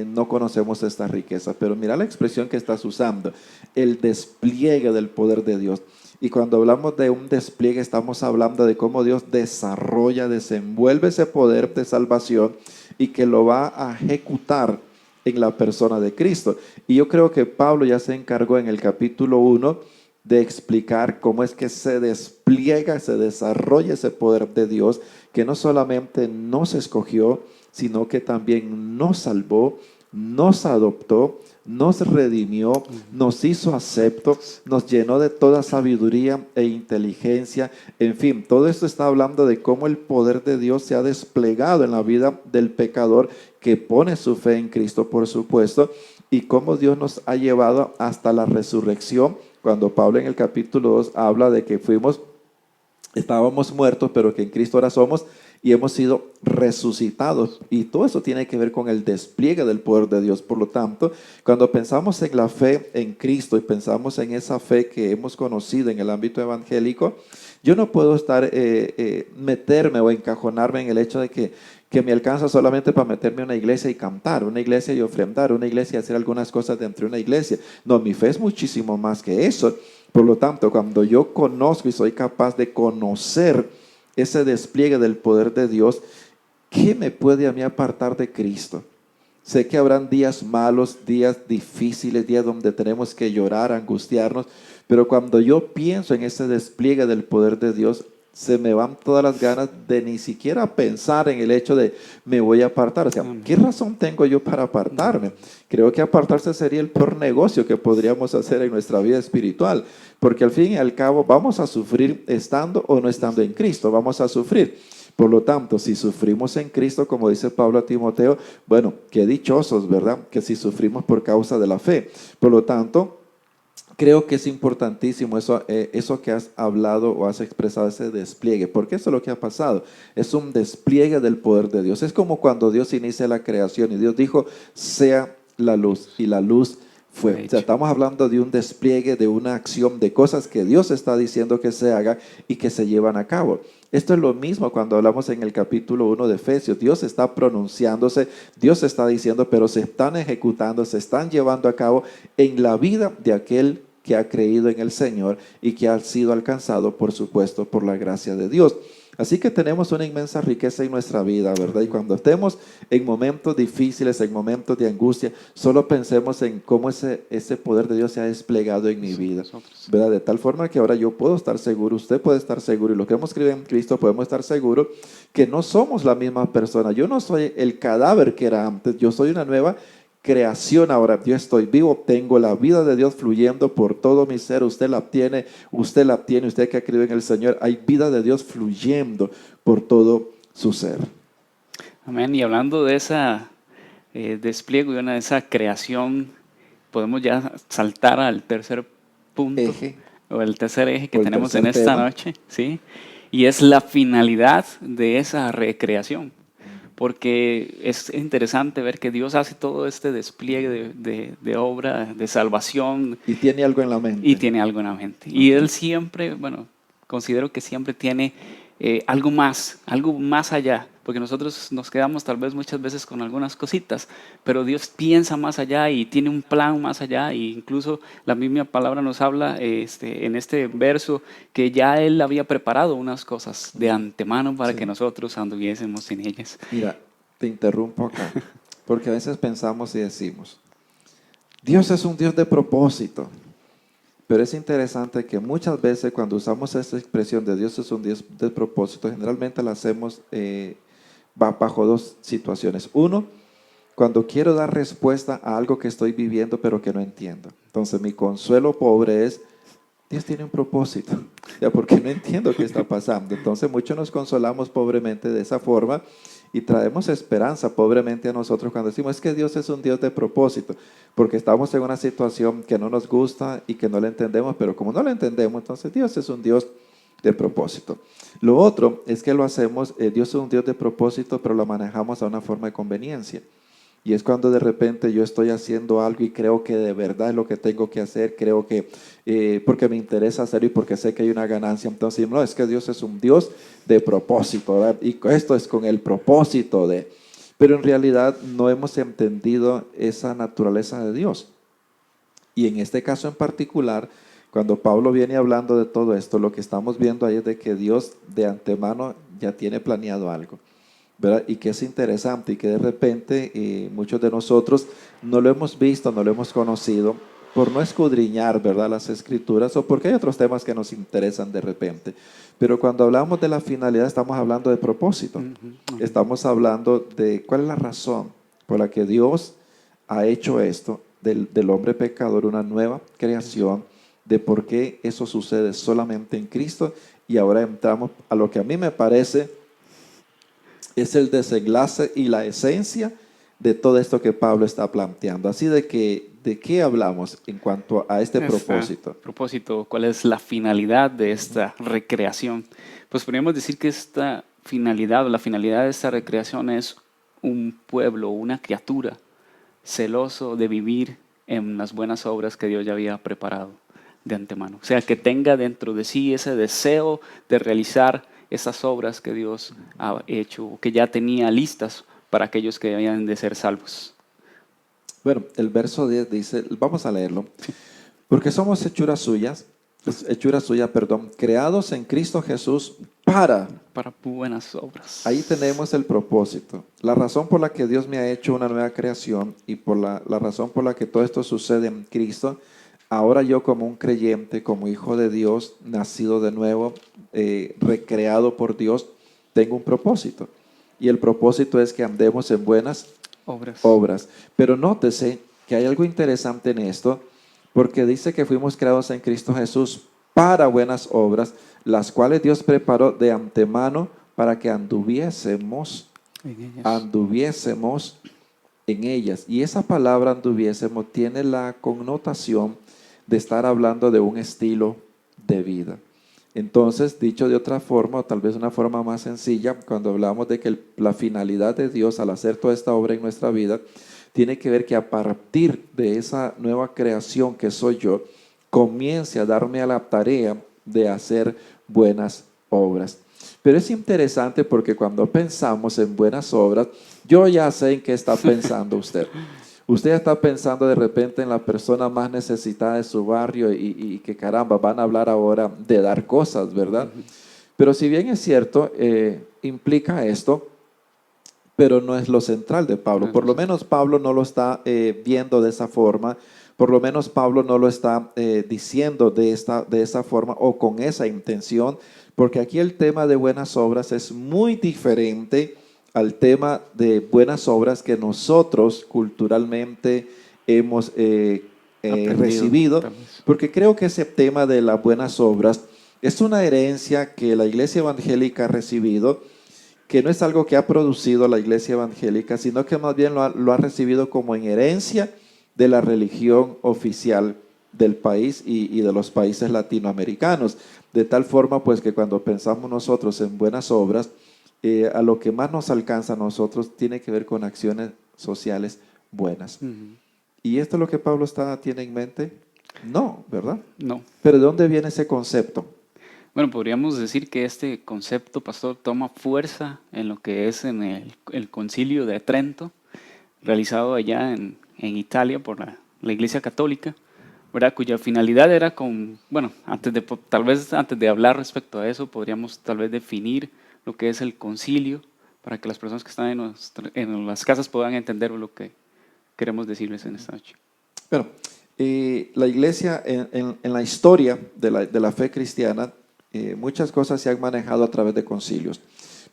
no conocemos esta riqueza. Pero mira la expresión que estás usando, el despliegue del poder de Dios. Y cuando hablamos de un despliegue estamos hablando de cómo Dios desarrolla, desenvuelve ese poder de salvación y que lo va a ejecutar en la persona de Cristo. Y yo creo que Pablo ya se encargó en el capítulo 1 de explicar cómo es que se despliega, se desarrolla ese poder de Dios, que no solamente nos escogió, sino que también nos salvó, nos adoptó, nos redimió, nos hizo aceptos, nos llenó de toda sabiduría e inteligencia. En fin, todo esto está hablando de cómo el poder de Dios se ha desplegado en la vida del pecador que pone su fe en Cristo, por supuesto, y cómo Dios nos ha llevado hasta la resurrección. Cuando Pablo en el capítulo 2 habla de que estábamos muertos, pero que en Cristo ahora somos y hemos sido resucitados. Y todo eso tiene que ver con el despliegue del poder de Dios. Por lo tanto, cuando pensamos en la fe en Cristo y pensamos en esa fe que hemos conocido en el ámbito evangélico, yo no puedo meterme o encajonarme en el hecho de que me alcanza solamente para meterme a una iglesia y cantar, una iglesia y ofrendar, una iglesia y hacer algunas cosas dentro de una iglesia. No, mi fe es muchísimo más que eso. Por lo tanto, cuando yo conozco y soy capaz de conocer ese despliegue del poder de Dios, ¿qué me puede a mí apartar de Cristo? Sé que habrán días malos, días difíciles, días donde tenemos que llorar, angustiarnos, pero cuando yo pienso en ese despliegue del poder de Dios, se me van todas las ganas de ni siquiera pensar en el hecho de me voy a apartar. O sea, ¿qué razón tengo yo para apartarme? Creo que apartarse sería el peor negocio que podríamos hacer en nuestra vida espiritual, porque al fin y al cabo vamos a sufrir estando o no estando en Cristo, vamos a sufrir. Por lo tanto, si sufrimos en Cristo, como dice Pablo a Timoteo, bueno, qué dichosos, ¿verdad? Que si sufrimos por causa de la fe. Por lo tanto, creo que es importantísimo eso que has hablado o has expresado, ese despliegue, porque eso es lo que ha pasado. Es un despliegue del poder de Dios. Es como cuando Dios inicia la creación y Dios dijo, sea la luz, y la luz fue. O sea, estamos hablando de un despliegue, de una acción, de cosas que Dios está diciendo que se haga y que se llevan a cabo. Esto es lo mismo cuando hablamos en el capítulo 1 de Efesios. Dios está pronunciándose, Dios está diciendo, pero se están ejecutando, se están llevando a cabo en la vida de aquel que ha creído en el Señor y que ha sido alcanzado, por supuesto, por la gracia de Dios. Así que tenemos una inmensa riqueza en nuestra vida, ¿verdad? Y cuando estemos en momentos difíciles, en momentos de angustia, solo pensemos en cómo ese poder de Dios se ha desplegado en mi vida, ¿verdad? De tal forma que ahora yo puedo estar seguro, usted puede estar seguro, y los que hemos creído en Cristo podemos estar seguros que no somos la misma persona. Yo no soy el cadáver que era antes, yo soy una nueva creación ahora. Yo estoy vivo, tengo la vida de Dios fluyendo por todo mi ser. Usted la tiene, usted que ha creído en el Señor, hay vida de Dios fluyendo por todo su ser.
Amén. Y hablando de esa despliegue y de esa creación, podemos ya saltar al tercer punto, o el tercer eje que tenemos en esta noche, ¿sí? Y es la finalidad de esa recreación. Porque es interesante ver que Dios hace todo este despliegue de obra, de salvación.
Y tiene algo en la mente.
Y tiene algo en la mente. Y Él siempre, bueno, considero que siempre tiene algo más allá. Porque nosotros nos quedamos tal vez muchas veces con algunas cositas, pero Dios piensa más allá y tiene un plan más allá. E incluso la misma palabra nos habla en este verso que ya Él había preparado unas cosas de antemano para que nosotros anduviésemos en ellas.
Mira, te interrumpo acá, porque a veces pensamos y decimos, Dios es un Dios de propósito. Pero es interesante que muchas veces cuando usamos esta expresión de Dios es un Dios de propósito, generalmente la hacemos bajo dos situaciones. Uno, cuando quiero dar respuesta a algo que estoy viviendo pero que no entiendo. Entonces mi consuelo pobre es, Dios tiene un propósito, ya porque no entiendo qué está pasando. Entonces muchos nos consolamos pobremente de esa forma y traemos esperanza pobremente a nosotros cuando decimos es que Dios es un Dios de propósito, porque estamos en una situación que no nos gusta y que no la entendemos, pero como no la entendemos, entonces Dios es un Dios de propósito. Lo otro es que lo hacemos, Dios es un Dios de propósito, pero lo manejamos a una forma de conveniencia. Y es cuando de repente yo estoy haciendo algo y creo que de verdad es lo que tengo que hacer, creo que porque me interesa hacerlo y porque sé que hay una ganancia. Entonces, no, es que Dios es un Dios de propósito, ¿verdad? Y esto es con el propósito de... Pero en realidad no hemos entendido esa naturaleza de Dios. Y en este caso en particular, cuando Pablo viene hablando de todo esto, lo que estamos viendo ahí es de que Dios de antemano ya tiene planeado algo, ¿verdad? Y que es interesante y que de repente muchos de nosotros no lo hemos visto, no lo hemos conocido por no escudriñar, ¿verdad?, las escrituras o porque hay otros temas que nos interesan de repente. Pero cuando hablamos de la finalidad estamos hablando de propósito. Estamos hablando de cuál es la razón por la que Dios ha hecho esto del hombre pecador una nueva creación, de por qué eso sucede solamente en Cristo. Y ahora entramos a lo que a mí me parece es el desenlace y la esencia de todo esto que Pablo está planteando. Así ¿de qué hablamos en cuanto a este propósito?
Propósito, ¿cuál es la finalidad de esta recreación? Pues podríamos decir que esta finalidad o la finalidad de esta recreación es un pueblo, una criatura celoso de vivir en las buenas obras que Dios ya había preparado de antemano. O sea, que tenga dentro de sí ese deseo de realizar esas obras que Dios ha hecho, que ya tenía listas para aquellos que habían de ser salvos.
Bueno, el verso 10 dice, vamos a leerlo, porque somos hechuras suyas, creados en Cristo Jesús para
buenas obras.
Ahí tenemos el propósito, la razón por la que Dios me ha hecho una nueva creación y por la razón por la que todo esto sucede en Cristo. Ahora yo como un creyente, como hijo de Dios, nacido de nuevo, recreado por Dios, tengo un propósito. Y el propósito es que andemos en buenas obras. Pero nótese que hay algo interesante en esto, porque dice que fuimos creados en Cristo Jesús para buenas obras, las cuales Dios preparó de antemano para que anduviésemos en ellas. Y esa palabra anduviésemos tiene la connotación de estar hablando de un estilo de vida. Entonces, dicho de otra forma, o tal vez una forma más sencilla, cuando hablamos de que la finalidad de Dios al hacer toda esta obra en nuestra vida, tiene que ver que a partir de esa nueva creación que soy yo, comience a darme a la tarea de hacer buenas obras. Pero es interesante porque cuando pensamos en buenas obras, yo ya sé en qué está pensando usted. Usted está pensando de repente en la persona más necesitada de su barrio y que caramba, van a hablar ahora de dar cosas, ¿verdad? Pero si bien es cierto, implica esto, pero no es lo central de Pablo. Por lo menos Pablo no lo está viendo de esa forma, por lo menos Pablo no lo está diciendo de esa forma o con esa intención, porque aquí el tema de buenas obras es muy diferente al tema de buenas obras que nosotros culturalmente hemos recibido, porque creo que ese tema de las buenas obras es una herencia que la iglesia evangélica ha recibido, que no es algo que ha producido la iglesia evangélica, sino que más bien lo ha recibido como en herencia de la religión oficial del país y de los países latinoamericanos. De tal forma, pues, que cuando pensamos nosotros en buenas obras, a lo que más nos alcanza a nosotros tiene que ver con acciones sociales buenas. ¿Y esto es lo que Pablo tiene en mente? No, ¿verdad?
No.
¿Pero de dónde viene ese concepto?
Bueno, podríamos decir que este concepto, pastor, toma fuerza en lo que es en el Concilio de Trento, realizado allá en Italia por la Iglesia Católica, ¿verdad? Cuya finalidad era tal vez antes de hablar respecto a eso, podríamos tal vez definir lo que es el concilio, para que las personas que están en las casas puedan entender lo que queremos decirles en esta noche.
Bueno, la iglesia en la historia de la fe cristiana, muchas cosas se han manejado a través de concilios.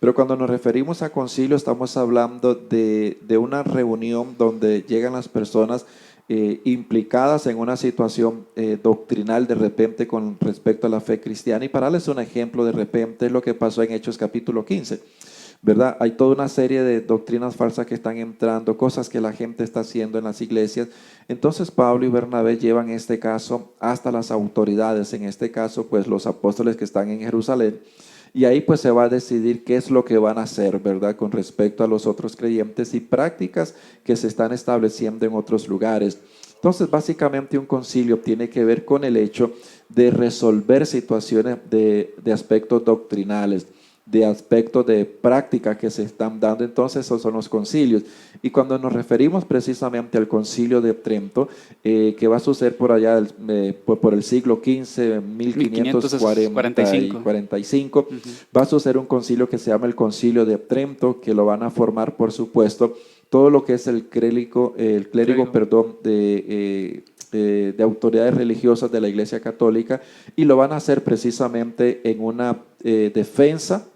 Pero cuando nos referimos a concilio, estamos hablando de una reunión donde llegan las personas implicadas en una situación doctrinal de repente con respecto a la fe cristiana. Y para darles un ejemplo, de repente es lo que pasó en Hechos capítulo 15, ¿verdad? Hay toda una serie de doctrinas falsas que están entrando, cosas que la gente está haciendo en las iglesias. Entonces Pablo y Bernabé llevan este caso hasta las autoridades, en este caso pues los apóstoles que están en Jerusalén. Y ahí pues se va a decidir qué es lo que van a hacer, ¿verdad? Con respecto a los otros creyentes y prácticas que se están estableciendo en otros lugares. Entonces, básicamente un concilio tiene que ver con el hecho de resolver situaciones de aspectos doctrinales, de aspectos de práctica que se están dando. Entonces, esos son los concilios. Y cuando nos referimos precisamente al concilio de Trento, que va a suceder por allá por el siglo XV, 1545, va a suceder un concilio que se llama el concilio de Trento, que lo van a formar, por supuesto, todo lo que es el clérigo de autoridades religiosas de la Iglesia Católica, y lo van a hacer precisamente en una defensa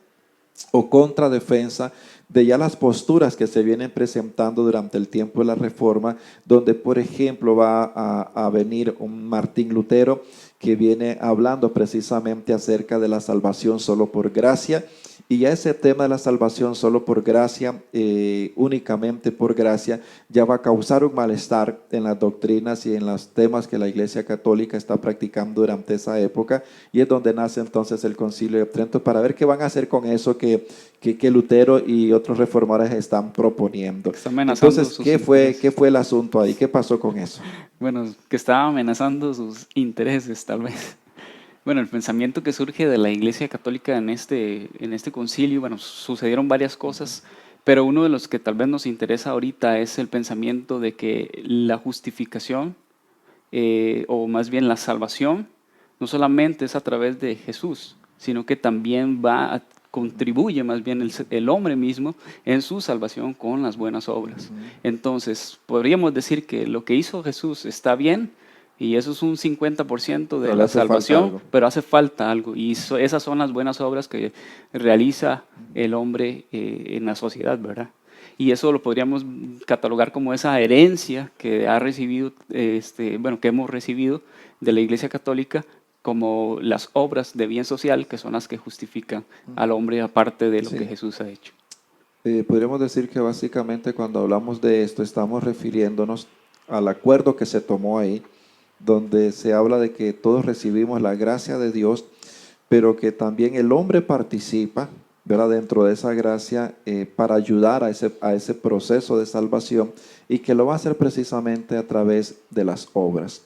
o contradefensa de ya las posturas que se vienen presentando durante el tiempo de la Reforma, donde por ejemplo va a venir un Martín Lutero que viene hablando precisamente acerca de la salvación solo por gracia. Y ya ese tema de la salvación solo por gracia, únicamente por gracia, ya va a causar un malestar en las doctrinas y en los temas que la Iglesia Católica está practicando durante esa época. Y es donde nace entonces el Concilio de Trento para ver qué van a hacer con eso que Lutero y otros reformadores están proponiendo.
Está amenazando
Entonces,
sus
¿qué
intereses.
fue el asunto ahí? ¿Qué pasó con eso?
Bueno, que estaba amenazando sus intereses, tal vez. Bueno, el pensamiento que surge de la Iglesia Católica en este concilio, bueno, sucedieron varias cosas, pero uno de los que tal vez nos interesa ahorita es el pensamiento de que la justificación, o más bien la salvación, no solamente es a través de Jesús, sino que también contribuye más bien el hombre mismo en su salvación con las buenas obras. Entonces, podríamos decir que lo que hizo Jesús está bien, y eso es un 50% de
Pero le
la
hace falta
salvación,
algo.
pero hace falta algo. Y esas son las buenas obras que realiza el hombre en la sociedad, ¿verdad? Y eso lo podríamos catalogar como esa herencia que ha recibido, bueno, que hemos recibido de la Iglesia Católica, como las obras de bien social, que son las que justifican al hombre aparte de lo que
Sí.
Jesús ha hecho.
Podríamos decir que básicamente cuando hablamos de esto estamos refiriéndonos al acuerdo que se tomó ahí, donde se habla de que todos recibimos la gracia de Dios, pero que también el hombre participa, ¿verdad?, dentro de esa gracia para ayudar a ese proceso de salvación, y que lo va a hacer precisamente a través de las obras,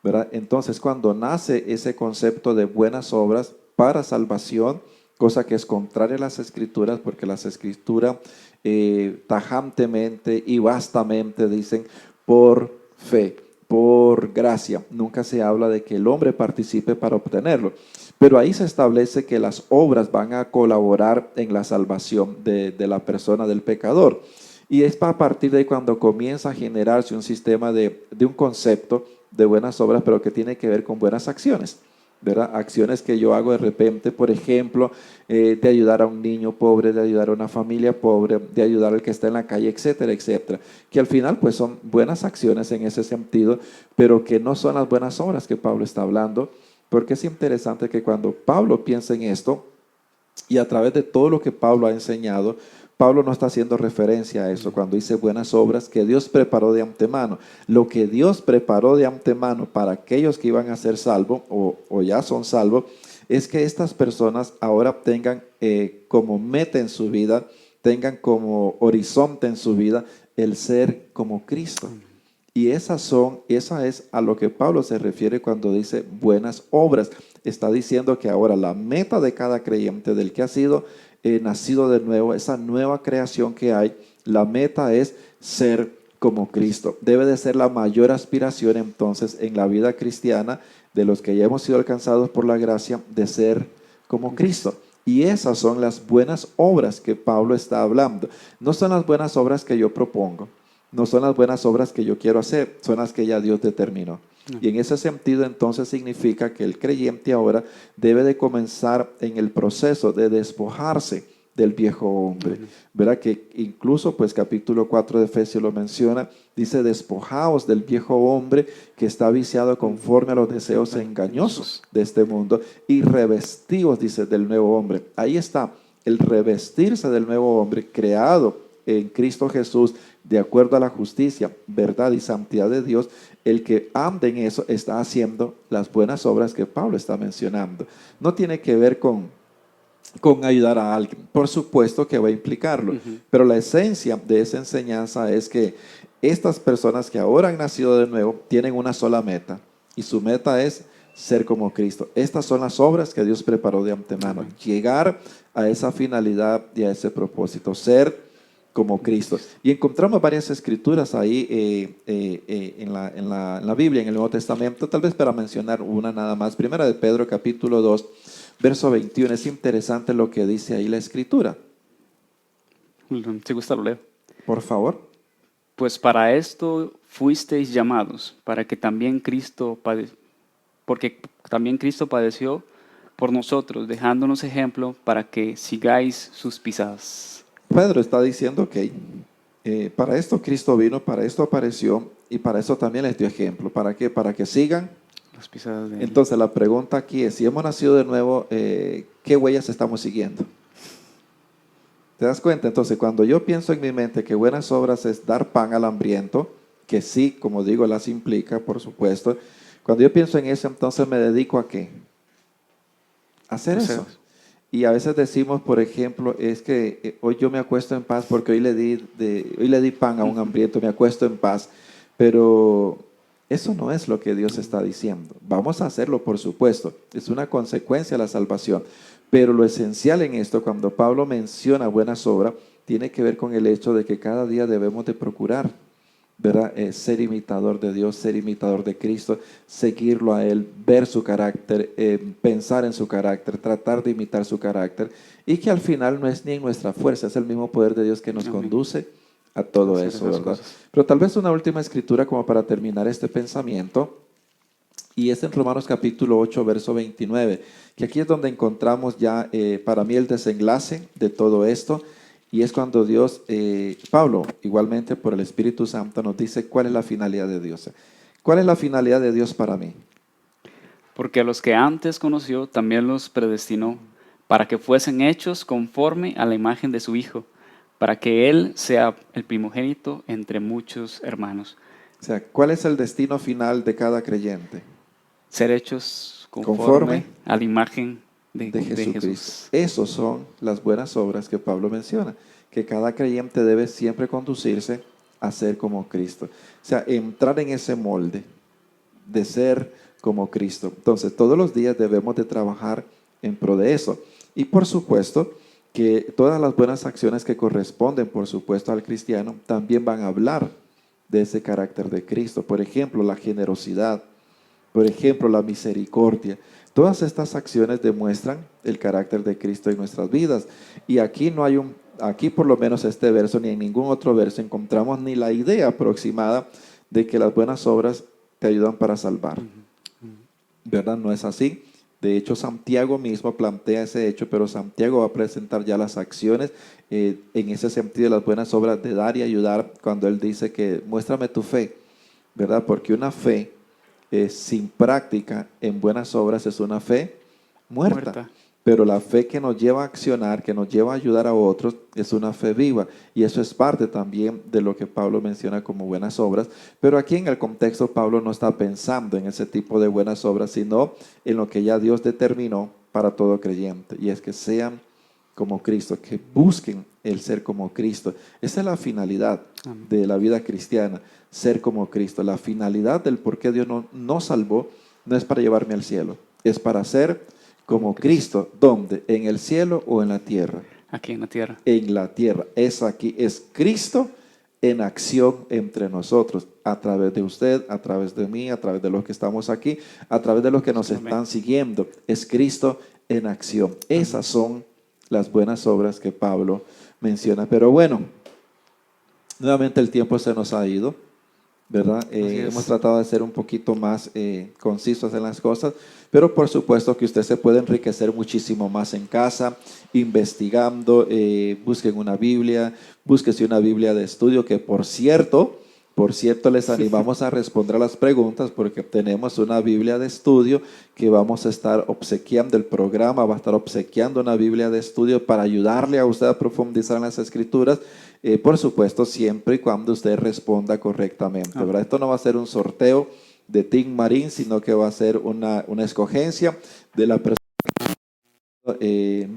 ¿verdad? Entonces, cuando nace ese concepto de buenas obras para salvación, cosa que es contraria a las Escrituras, porque las Escrituras tajantemente y vastamente dicen por fe, por gracia. Nunca se habla de que el hombre participe para obtenerlo. Pero ahí se establece que las obras van a colaborar en la salvación de la persona, del pecador. Y es a partir de ahí cuando comienza a generarse un sistema de un concepto de buenas obras, pero que tiene que ver con buenas acciones, ¿verdad? Acciones que yo hago de repente, por ejemplo, de ayudar a un niño pobre, de ayudar a una familia pobre, de ayudar al que está en la calle, etcétera, etcétera. Que al final pues son buenas acciones en ese sentido, pero que no son las buenas obras que Pablo está hablando, porque es interesante que cuando Pablo piensa en esto, y a través de todo lo que Pablo ha enseñado, Pablo no está haciendo referencia a eso cuando dice buenas obras que Dios preparó de antemano. Lo que Dios preparó de antemano para aquellos que iban a ser salvos o ya son salvos, es que estas personas ahora tengan como meta en su vida, tengan como horizonte en su vida el ser como Cristo. Y esa es a lo que Pablo se refiere cuando dice buenas obras. Está diciendo que ahora la meta de cada creyente, del que ha sido nacido de nuevo, esa nueva creación que hay, la meta es ser como Cristo. Debe de ser la mayor aspiración entonces en la vida cristiana de los que ya hemos sido alcanzados por la gracia, de ser como Cristo. Y esas son las buenas obras que Pablo está hablando. No son las buenas obras que yo propongo, no son las buenas obras que yo quiero hacer, son las que ya Dios determinó. Y en ese sentido entonces significa que el creyente ahora debe de comenzar en el proceso de despojarse del viejo hombre. Verá que incluso pues capítulo 4 de Efesios lo menciona, dice despojaos del viejo hombre que está viciado conforme a los deseos engañosos de este mundo y revestíos, dice, del nuevo hombre. Ahí está el revestirse del nuevo hombre creado en Cristo Jesús, de acuerdo a la justicia, verdad y santidad de Dios. El que anda en eso está haciendo las buenas obras que Pablo está mencionando. No tiene que ver con ayudar a alguien. Por supuesto que va a implicarlo, pero la esencia de esa enseñanza es que estas personas que ahora han nacido de nuevo tienen una sola meta, y su meta es ser como Cristo. Estas son las obras que Dios preparó de antemano. Llegar a esa finalidad y a ese propósito, ser como Cristo. Y encontramos varias escrituras ahí en la Biblia, en el Nuevo Testamento, tal vez para mencionar una nada más. Primera de Pedro, capítulo 2, verso 21. Es interesante lo que dice ahí la escritura.
Si gusta lo leo.
Por favor.
Pues para esto fuisteis llamados, porque también Cristo padeció por nosotros, dejándonos ejemplo para que sigáis sus pisadas.
Pedro está diciendo, ok, para esto Cristo vino, para esto apareció y para eso también les dio ejemplo. ¿Para qué? Para que sigan.
Las pisadas de él.
Entonces la pregunta aquí es, si hemos nacido de nuevo, ¿qué huellas estamos siguiendo? ¿Te das cuenta? Entonces cuando yo pienso en mi mente que buenas obras es dar pan al hambriento, que sí, como digo, las implica, por supuesto. Cuando yo pienso en eso, entonces me dedico ¿a qué? A hacer
Hacer
eso.
eso.
Y a veces decimos, por ejemplo, es que hoy yo me acuesto en paz porque hoy le di pan a un hambriento, me acuesto en paz. Pero eso no es lo que Dios está diciendo. Vamos a hacerlo, por supuesto. Es una consecuencia de la salvación. Pero lo esencial en esto, cuando Pablo menciona buenas obras, tiene que ver con el hecho de que cada día debemos de procurar, ¿verdad? Ser imitador de Dios, ser imitador de Cristo, seguirlo a Él, ver su carácter, pensar en su carácter, tratar de imitar su carácter, y que al final no es ni en nuestra fuerza, es el mismo poder de Dios que nos
Amén.
conduce a todo
Hacer
eso,
esas
¿verdad?
cosas.
Pero tal vez una última escritura como para terminar este pensamiento, y es en Romanos capítulo 8, verso 29, que aquí es donde encontramos ya para mí el desenlace de todo esto, y es cuando Dios, Pablo, igualmente por el Espíritu Santo, nos dice cuál es la finalidad de Dios. ¿Cuál es la finalidad de Dios para mí?
Porque a los que antes conoció, también los predestinó, para que fuesen hechos conforme a la imagen de su Hijo, para que Él sea el primogénito entre muchos hermanos.
O sea, ¿cuál es el destino final de cada creyente?
Ser hechos
Conforme
conforme a la imagen
de
de
Jesucristo.
Jesús.
Esos son las buenas obras que Pablo menciona, que cada creyente debe siempre conducirse a ser como Cristo. O sea, entrar en ese molde de ser como Cristo. Entonces, todos los días debemos de trabajar en pro de eso. Y por supuesto que todas las buenas acciones que corresponden, por supuesto, al cristiano, también van a hablar de ese carácter de Cristo. Por ejemplo, la generosidad, por ejemplo, la misericordia. Todas estas acciones demuestran el carácter de Cristo en nuestras vidas. Y aquí no hay aquí por lo menos este verso, ni en ningún otro verso encontramos ni la idea aproximada de que las buenas obras te ayudan para salvar. ¿Verdad? No es así. De hecho, Santiago mismo plantea ese hecho, pero Santiago va a presentar ya las acciones en ese sentido de las buenas obras de dar y ayudar cuando él dice que muéstrame tu fe, ¿verdad? Porque una fe sin práctica en buenas obras es una fe muerta. Pero la fe que nos lleva a accionar, que nos lleva a ayudar a otros, es una fe viva. Y eso es parte también de lo que Pablo menciona como buenas obras. Pero aquí en el contexto Pablo no está pensando en ese tipo de buenas obras, sino en lo que ya Dios determinó para todo creyente. Y es que sean como Cristo, que busquen el ser como Cristo. Esa es la finalidad de la vida cristiana, ser como Cristo. La finalidad del por qué Dios nos salvó no es para llevarme al cielo, es para ser como Cristo. ¿Dónde? ¿En el cielo o en la tierra?
Aquí en la tierra.
En la tierra. Es aquí, es Cristo en acción entre nosotros, a través de usted, a través de mí, a través de los que estamos aquí, a través de los que nos están siguiendo. Es Cristo en acción. Esas son las buenas obras que Pablo menciona. Pero bueno, nuevamente el tiempo se nos ha ido, ¿verdad? Hemos tratado de ser un poquito más concisos en las cosas, pero por supuesto que usted se puede enriquecer muchísimo más en casa, investigando, busquen una Biblia, búsquese una Biblia de estudio, que por cierto, les animamos a responder a las preguntas porque tenemos una Biblia de estudio que vamos a estar obsequiando. El programa va a estar obsequiando una Biblia de estudio para ayudarle a usted a profundizar en las Escrituras. Por supuesto, siempre y cuando usted responda correctamente, ¿verdad? Esto no va a ser un sorteo de Team Marín, sino que va a ser una escogencia de la persona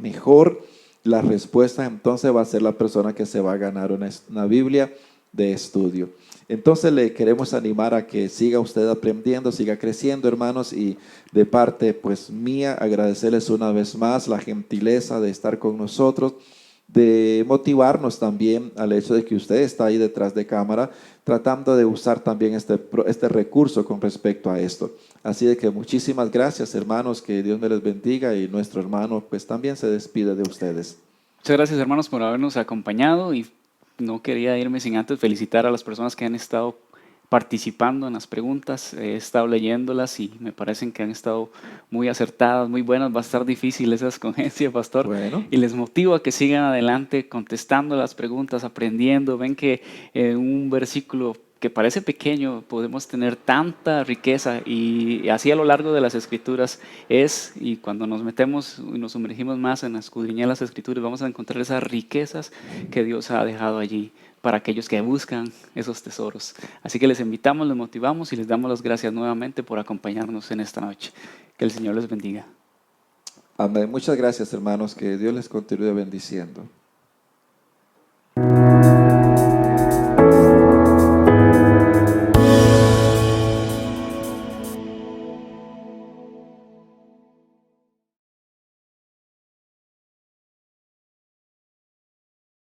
mejor. La respuesta entonces va a ser la persona que se va a ganar una Biblia de estudio. Entonces le queremos animar a que siga usted aprendiendo, siga creciendo, hermanos, y de parte pues mía agradecerles una vez más la gentileza de estar con nosotros, de motivarnos también al hecho de que usted está ahí detrás de cámara tratando de usar también este recurso con respecto a esto. Así de que muchísimas gracias, hermanos, que Dios me les bendiga, y nuestro hermano pues también se despide de ustedes.
Muchas gracias, hermanos, por habernos acompañado, y no quería irme sin antes felicitar a las personas que han estado participando en las preguntas. He estado leyéndolas y me parecen que han estado muy acertadas, muy buenas. Va a estar difícil esa escogencia, pastor.
Bueno.
Y les motivo a que sigan adelante contestando las preguntas, aprendiendo. Ven que en un versículo que parece pequeño podemos tener tanta riqueza, y así a lo largo de las Escrituras y cuando nos metemos y nos sumergimos más en escudriñar las Escrituras, vamos a encontrar esas riquezas que Dios ha dejado allí para aquellos que buscan esos tesoros. Así que les invitamos, les motivamos y les damos las gracias nuevamente por acompañarnos en esta noche. Que el Señor les bendiga.
Amén. Muchas gracias, hermanos. Que Dios les continúe bendiciendo.